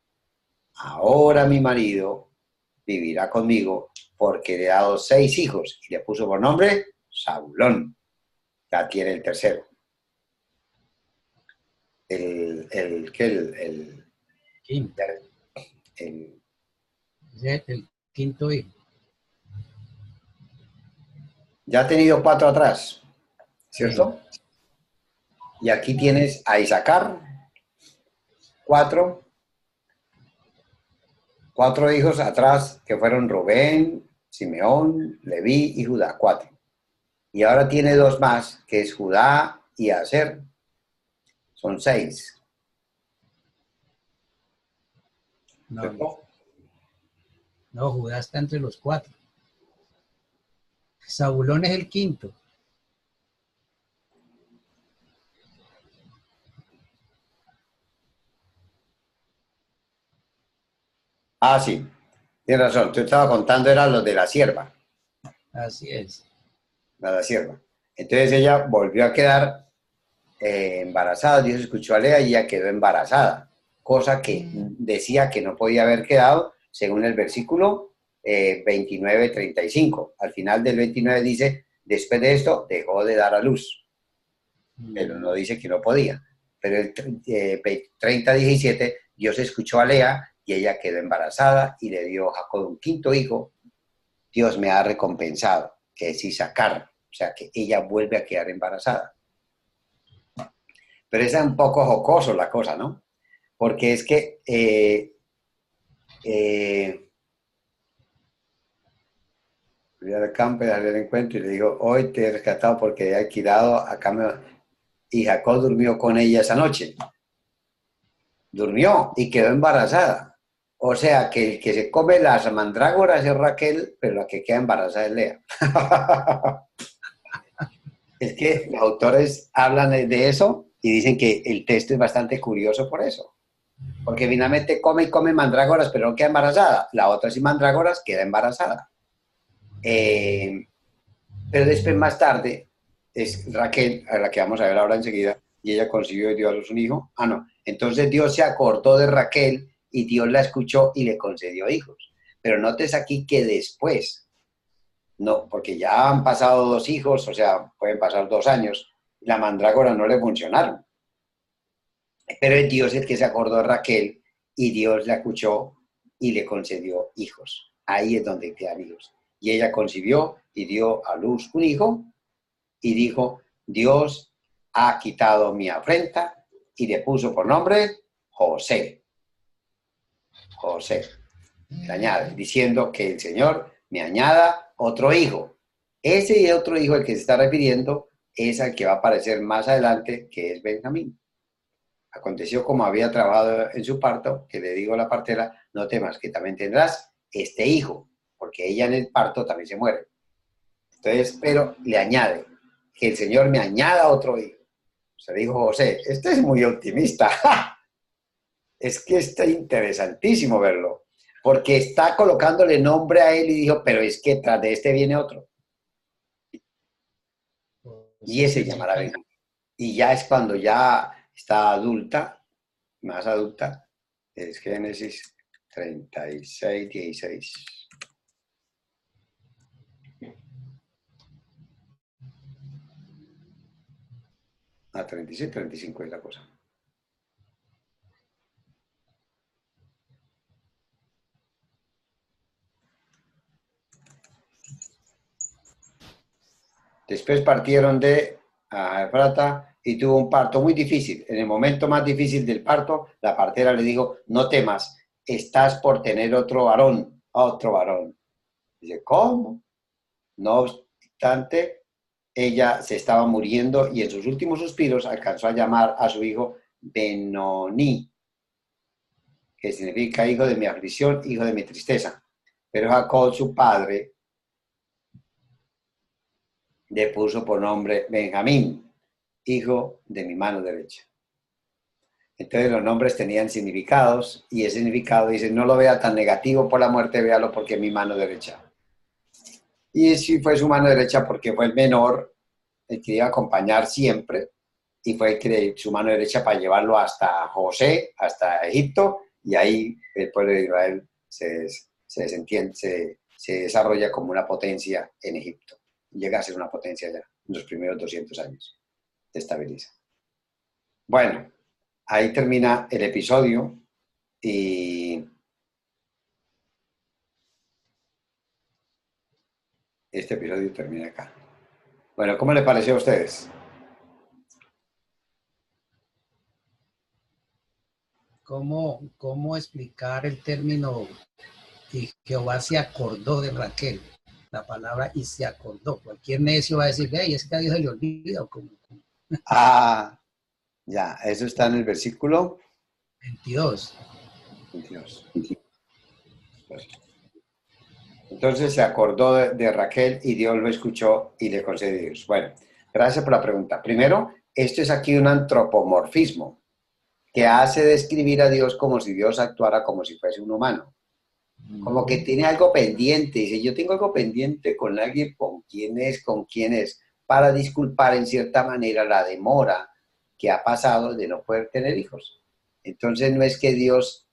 Ahora mi marido vivirá conmigo porque le he dado 6 hijos y le puso por nombre Zabulón. Ya tiene el tercero. El Quinto. El quinto hijo. Ya ha tenido 4 atrás. ¿cierto? Y aquí tienes a Isaacar, cuatro hijos atrás que fueron Rubén, Simeón, Leví y Judá, 4. Y ahora tiene 2 más, que es Judá y Aser, son 6. No, no, Judá está entre los 4. Zabulón es el quinto. Ah, sí, tienes razón, tú estaba contando, eran los de la sierva, Así es. la sierva. Entonces ella volvió a quedar embarazada, Dios escuchó a Lea y ella quedó embarazada, cosa que decía que no podía haber quedado según el versículo 29-35. Al final del 29 dice, después de esto dejó de dar a luz, pero no dice que no podía. Pero el 30-17 Dios escuchó a Lea y ella quedó embarazada y le dio a Jacob un quinto hijo. Dios me ha recompensado, que es Isaacar, o sea que ella vuelve a quedar embarazada. Pero es un poco jocoso la cosa, ¿no? Porque es que fui al campo y al encuentro y le digo, hoy te he rescatado porque he alquilado acá. Y Jacob durmió con ella esa noche. Durmió y quedó embarazada. O sea que el que se come las mandrágoras es Raquel, pero la que queda embarazada es Lea. Es que los autores hablan de eso y dicen que el texto es bastante curioso por eso. Porque finalmente come y come mandrágoras, pero no queda embarazada. La otra sin mandrágoras queda embarazada. Pero después, más tarde, es Raquel, a la que vamos a ver ahora enseguida, y ella concibió y dio a luz un hijo. Ah, no. Entonces Dios se acordó de Raquel y Dios la escuchó y le concedió hijos. Pero notes aquí que después, no, porque ya han pasado 2 hijos, o sea, pueden pasar 2 años, la mandrágora no le funcionaron. Pero es Dios el que se acordó de Raquel y Dios la escuchó y le concedió hijos. Ahí es donde quedan hijos. Y ella concibió y dio a luz un hijo y dijo, Dios ha quitado mi afrenta y le puso por nombre José. José. Le añade, diciendo que el Señor me añada otro hijo. Ese y otro hijo al que se está refiriendo es al que va a aparecer más adelante, que es Benjamín. Aconteció como había trabajado en su parto, que le digo a la partera, no temas, que también tendrás este hijo, porque ella en el parto también se muere. Entonces, pero le añade, que el Señor me añada otro hijo. Se dijo José, este es muy optimista. Es que está interesantísimo verlo, porque está colocándole nombre a él y dijo, pero es que tras de este viene otro. Y ese llamará Benjamín. Y ya es cuando ya está adulta, más adulta, es Génesis 36, 16. A 36, 35 es la cosa. Después partieron de Efrata y tuvo un parto muy difícil. En el momento más difícil del parto, la partera le dijo, no temas, estás por tener otro varón, otro varón. Dice, ¿cómo? No obstante, ella se estaba muriendo y en sus últimos suspiros alcanzó a llamar a su hijo Benoni, que significa hijo de mi aflicción, hijo de mi tristeza. Pero Jacob, su padre, le puso por nombre Benjamín, hijo de mi mano derecha. Entonces los nombres tenían significados y ese significado dice, no lo vea tan negativo por la muerte, véalo porque es mi mano derecha. Y sí fue su mano derecha porque fue el menor, el que iba a acompañar siempre, y fue el que su mano derecha para llevarlo hasta José, hasta Egipto, y ahí el pueblo de Israel se desarrolla como una potencia en Egipto. Llega a ser una potencia ya en los primeros 200 años. Se estabiliza. Bueno, ahí termina el episodio y este episodio termina acá. Bueno, ¿cómo le pareció a ustedes? ¿Cómo explicar el término y Jehová se acordó de Raquel? La palabra y se acordó. Cualquier necio va a decir, hey, es que a Dios se le olvida. Ah, ya, eso está en el versículo 22. 22. Entonces se acordó de Raquel y Dios lo escuchó y le concedió Dios. Bueno, gracias por la pregunta. Primero, esto es aquí un antropomorfismo que hace describir a Dios como si Dios actuara como si fuese un humano. Como que tiene algo pendiente. Dice, yo tengo algo pendiente con alguien, con quién es, para disculpar en cierta manera la demora que ha pasado de no poder tener hijos. Entonces no es que Dios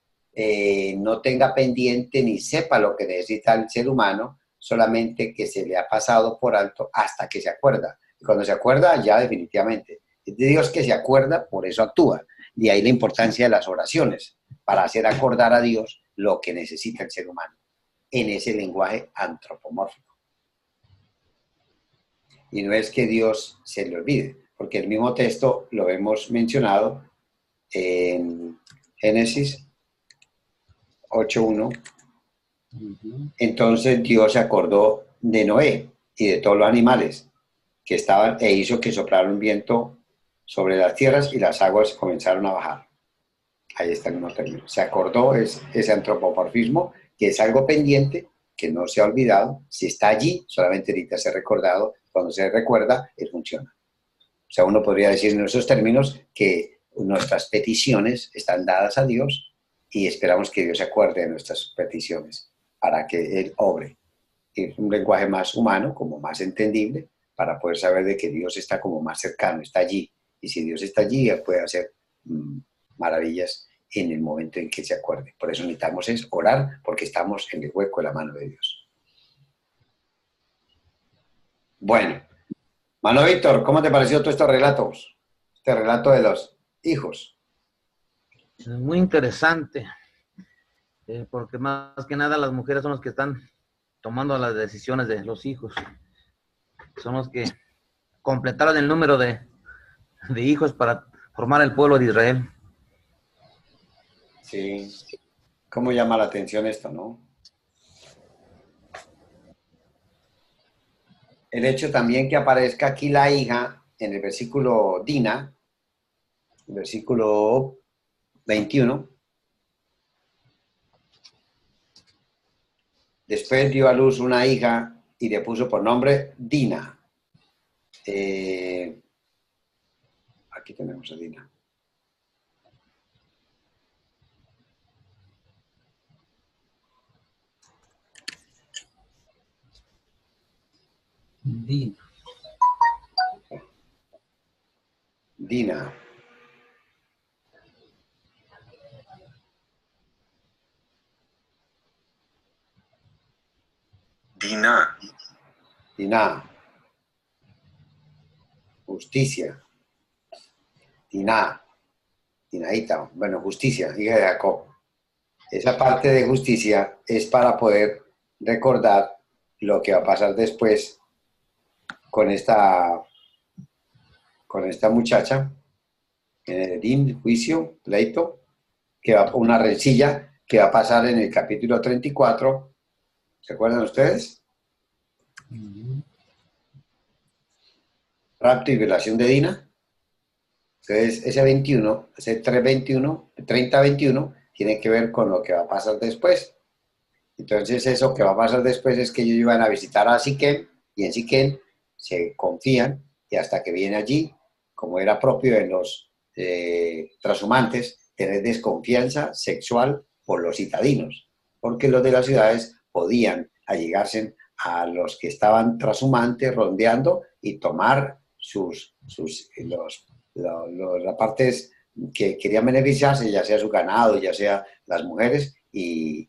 no tenga pendiente ni sepa lo que necesita el ser humano, solamente que se le ha pasado por alto hasta que se acuerda. Y cuando se acuerda, ya definitivamente. Es de Dios que se acuerda, por eso actúa. De ahí la importancia de las oraciones, para hacer acordar a Dios lo que necesita el ser humano, en ese lenguaje antropomórfico. Y no es que Dios se le olvide, porque el mismo texto lo hemos mencionado en Génesis 8:1. Entonces Dios se acordó de Noé y de todos los animales que estaban e hizo que soplara un viento sobre las tierras y las aguas comenzaron a bajar. Ahí está el mismo término. Se acordó ese antropomorfismo, que es algo pendiente, que no se ha olvidado. Si está allí, solamente necesita ser recordado. Cuando se recuerda, él funciona. O sea, uno podría decir en esos términos que nuestras peticiones están dadas a Dios y esperamos que Dios se acuerde de nuestras peticiones para que Él obre. Es un lenguaje más humano, como más entendible, para poder saber de que Dios está como más cercano, está allí. Y si Dios está allí, Él puede hacer maravillas en el momento en que se acuerde. Por eso necesitamos es orar, porque estamos en el hueco de la mano de Dios. Bueno, Mano Víctor, ¿cómo te pareció todos estos relatos? Este relato de los hijos. Es muy interesante, porque más que nada las mujeres son las que están tomando las decisiones de los hijos. Son los que completaron el número de hijos para formar el pueblo de Israel. Sí. ¿Cómo llama la atención esto, no? El hecho también que aparezca aquí la hija en el versículo Dina, el versículo 21. Después dio a luz una hija y le puso por nombre Dina. Aquí tenemos a Dina. Dina. Dina. Dina. Justicia. Dina. Dinaíta. Bueno, justicia, hija de Jacob. Esa parte de justicia es para poder recordar lo que va a pasar después con esta muchacha en el Edín, juicio, pleito, que va una rencilla que va a pasar en el capítulo 34. ¿Se acuerdan ustedes? Rapto y violación de Dina. Entonces, ese 21, ese 3:21, 30:21, tiene que ver con lo que va a pasar después. Entonces, eso que va a pasar después es que ellos iban a visitar a Siquem, y en Siquem se confían, y hasta que viene allí, como era propio de los trashumantes, tener desconfianza sexual por los citadinos, porque los de las ciudades podían allegarse a los que estaban trashumantes rondeando y tomar las partes que querían beneficiarse, ya sea su ganado, ya sea las mujeres, y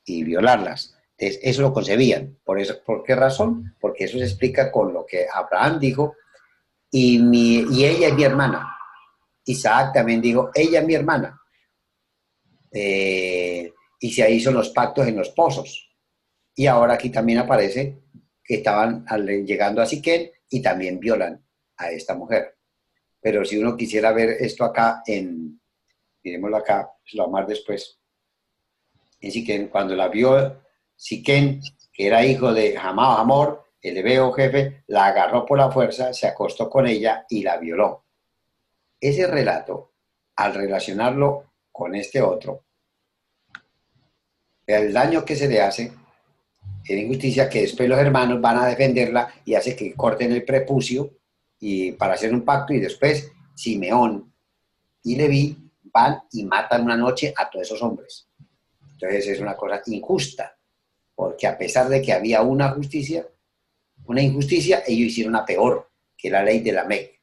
violarlas. Entonces, eso lo concebían. ¿Por qué razón? Porque eso se explica con lo que Abraham dijo, y ella es mi hermana. Isaac también dijo, ella es mi hermana. Y se hizo los pactos en los pozos. Y ahora aquí también aparece que estaban llegando a Siquem y también violan a esta mujer. Pero si uno quisiera ver esto acá en miremoslo acá, se lo vamos a dar después. En Siquén, cuando la vio Siquén, que era hijo de Hamor, Hamor, el hebreo jefe, la agarró por la fuerza, se acostó con ella y la violó. Ese relato, al relacionarlo con este otro, el daño que se le hace, es injusticia que después los hermanos van a defenderla y hace que corten el prepucio y para hacer un pacto, y después Simeón y Leví van y matan una noche a todos esos hombres. Entonces es una cosa injusta, porque a pesar de que había una injusticia, ellos hicieron una peor, que la ley de la Lamec.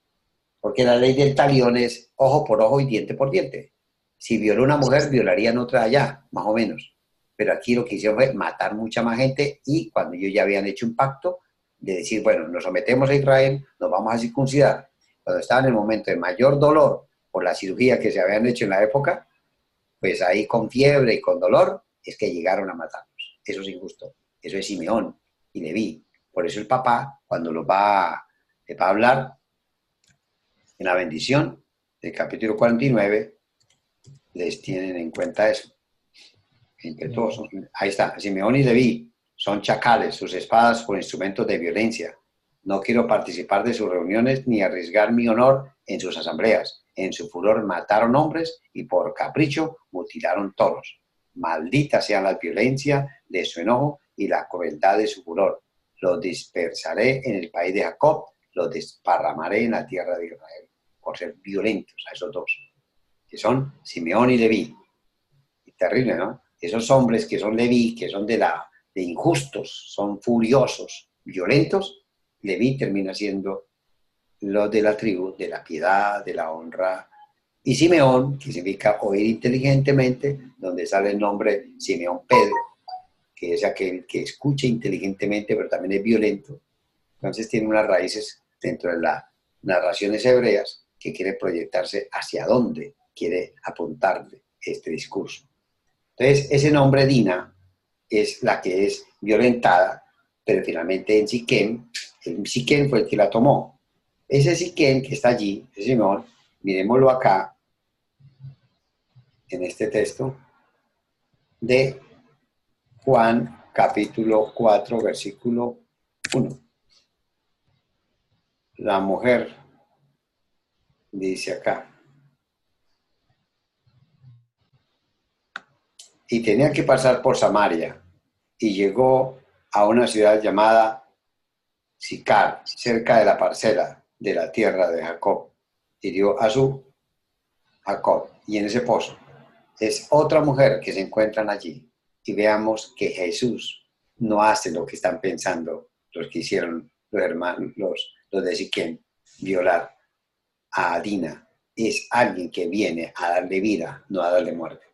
Porque la ley del talión es ojo por ojo y diente por diente. Si violó una mujer, violarían otra allá, más o menos. Pero aquí lo que hicieron fue matar mucha más gente, y cuando ellos ya habían hecho un pacto de decir, bueno, nos sometemos a Israel, nos vamos a circuncidar. Cuando estaban en el momento de mayor dolor por la cirugía que se habían hecho en la época, pues ahí con fiebre y con dolor es que llegaron a matarnos. Eso es injusto. Eso es Simeón y Leví. Por eso el papá, cuando les va a hablar en la bendición del capítulo 49, les tienen en cuenta eso. Entre todos, ahí está, Simeón y Leví son chacales, sus espadas por instrumentos de violencia. No quiero participar de sus reuniones ni arriesgar mi honor en sus asambleas. En su furor mataron hombres y por capricho mutilaron toros. Maldita sea la violencia de su enojo y la crueldad de su furor. Los dispersaré en el país de Jacob, los desparramaré en la tierra de Israel, por ser violentos a esos dos, que son Simeón y Leví. Y terrible, ¿no? Esos hombres que son Leví, que son de injustos, son furiosos, violentos, Leví termina siendo los de la tribu, de la piedad, de la honra. Y Simeón, que significa oír inteligentemente, donde sale el nombre Simeón Pedro, que es aquel que escucha inteligentemente, pero también es violento. Entonces tiene unas raíces dentro de las narraciones hebreas que quiere proyectarse hacia dónde quiere apuntarle este discurso. Entonces, ese nombre Dina es la que es violentada, pero finalmente en Siquén, el Siquén fue el que la tomó. Ese Siquén que está allí, ese Simeón, miremoslo acá, en este texto de Juan, capítulo 4, versículo 1. La mujer, dice acá, y tenía que pasar por Samaria, y llegó a una ciudad llamada Sicar, cerca de la parcela de la tierra de Jacob, y dio a su Jacob, y en ese pozo es otra mujer que se encuentran allí, y veamos que Jesús no hace lo que están pensando los que hicieron los hermanos, los de Siquén, violar a Dina. Es alguien que viene a darle vida, no a darle muerte.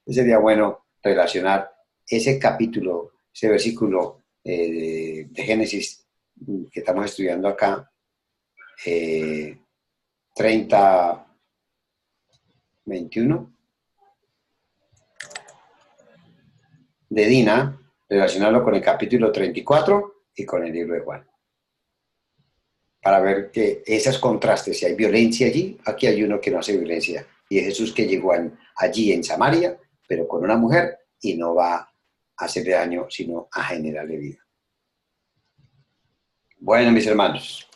Sería bueno relacionar ese capítulo, ese versículo de Génesis que estamos estudiando acá, 30, 21, de Dina, relacionarlo con el capítulo 34 y con el libro de Juan. Para ver que esos contrastes, si hay violencia allí, aquí hay uno que no hace violencia. Y es Jesús que llegó allí en Samaria, pero con una mujer, y no va a hacerle daño, sino a generarle vida. Bueno, mis hermanos,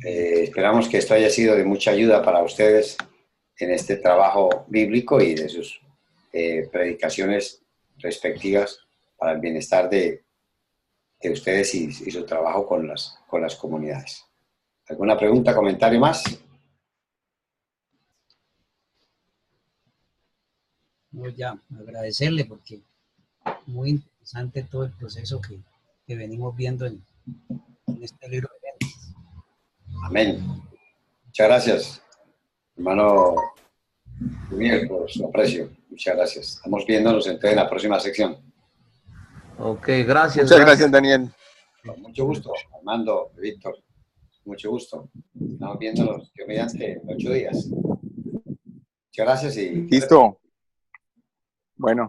esperamos que esto haya sido de mucha ayuda para ustedes en este trabajo bíblico y de sus predicaciones respectivas para el bienestar de ustedes y su trabajo con las comunidades. ¿Alguna pregunta, comentario más? No, ya, agradecerle porque muy interesante todo el proceso que venimos viendo en este libro de Génesis. Amén. Muchas gracias, hermano Miguel, por su aprecio. Muchas gracias. Estamos viéndonos entonces en la próxima sección. Ok, gracias. Muchas gracias, Daniel. Con mucho gusto, Armando, Víctor. Mucho gusto. Estamos viéndonos, yo mediante, en 8 días. Muchas gracias y... Listo. Bueno.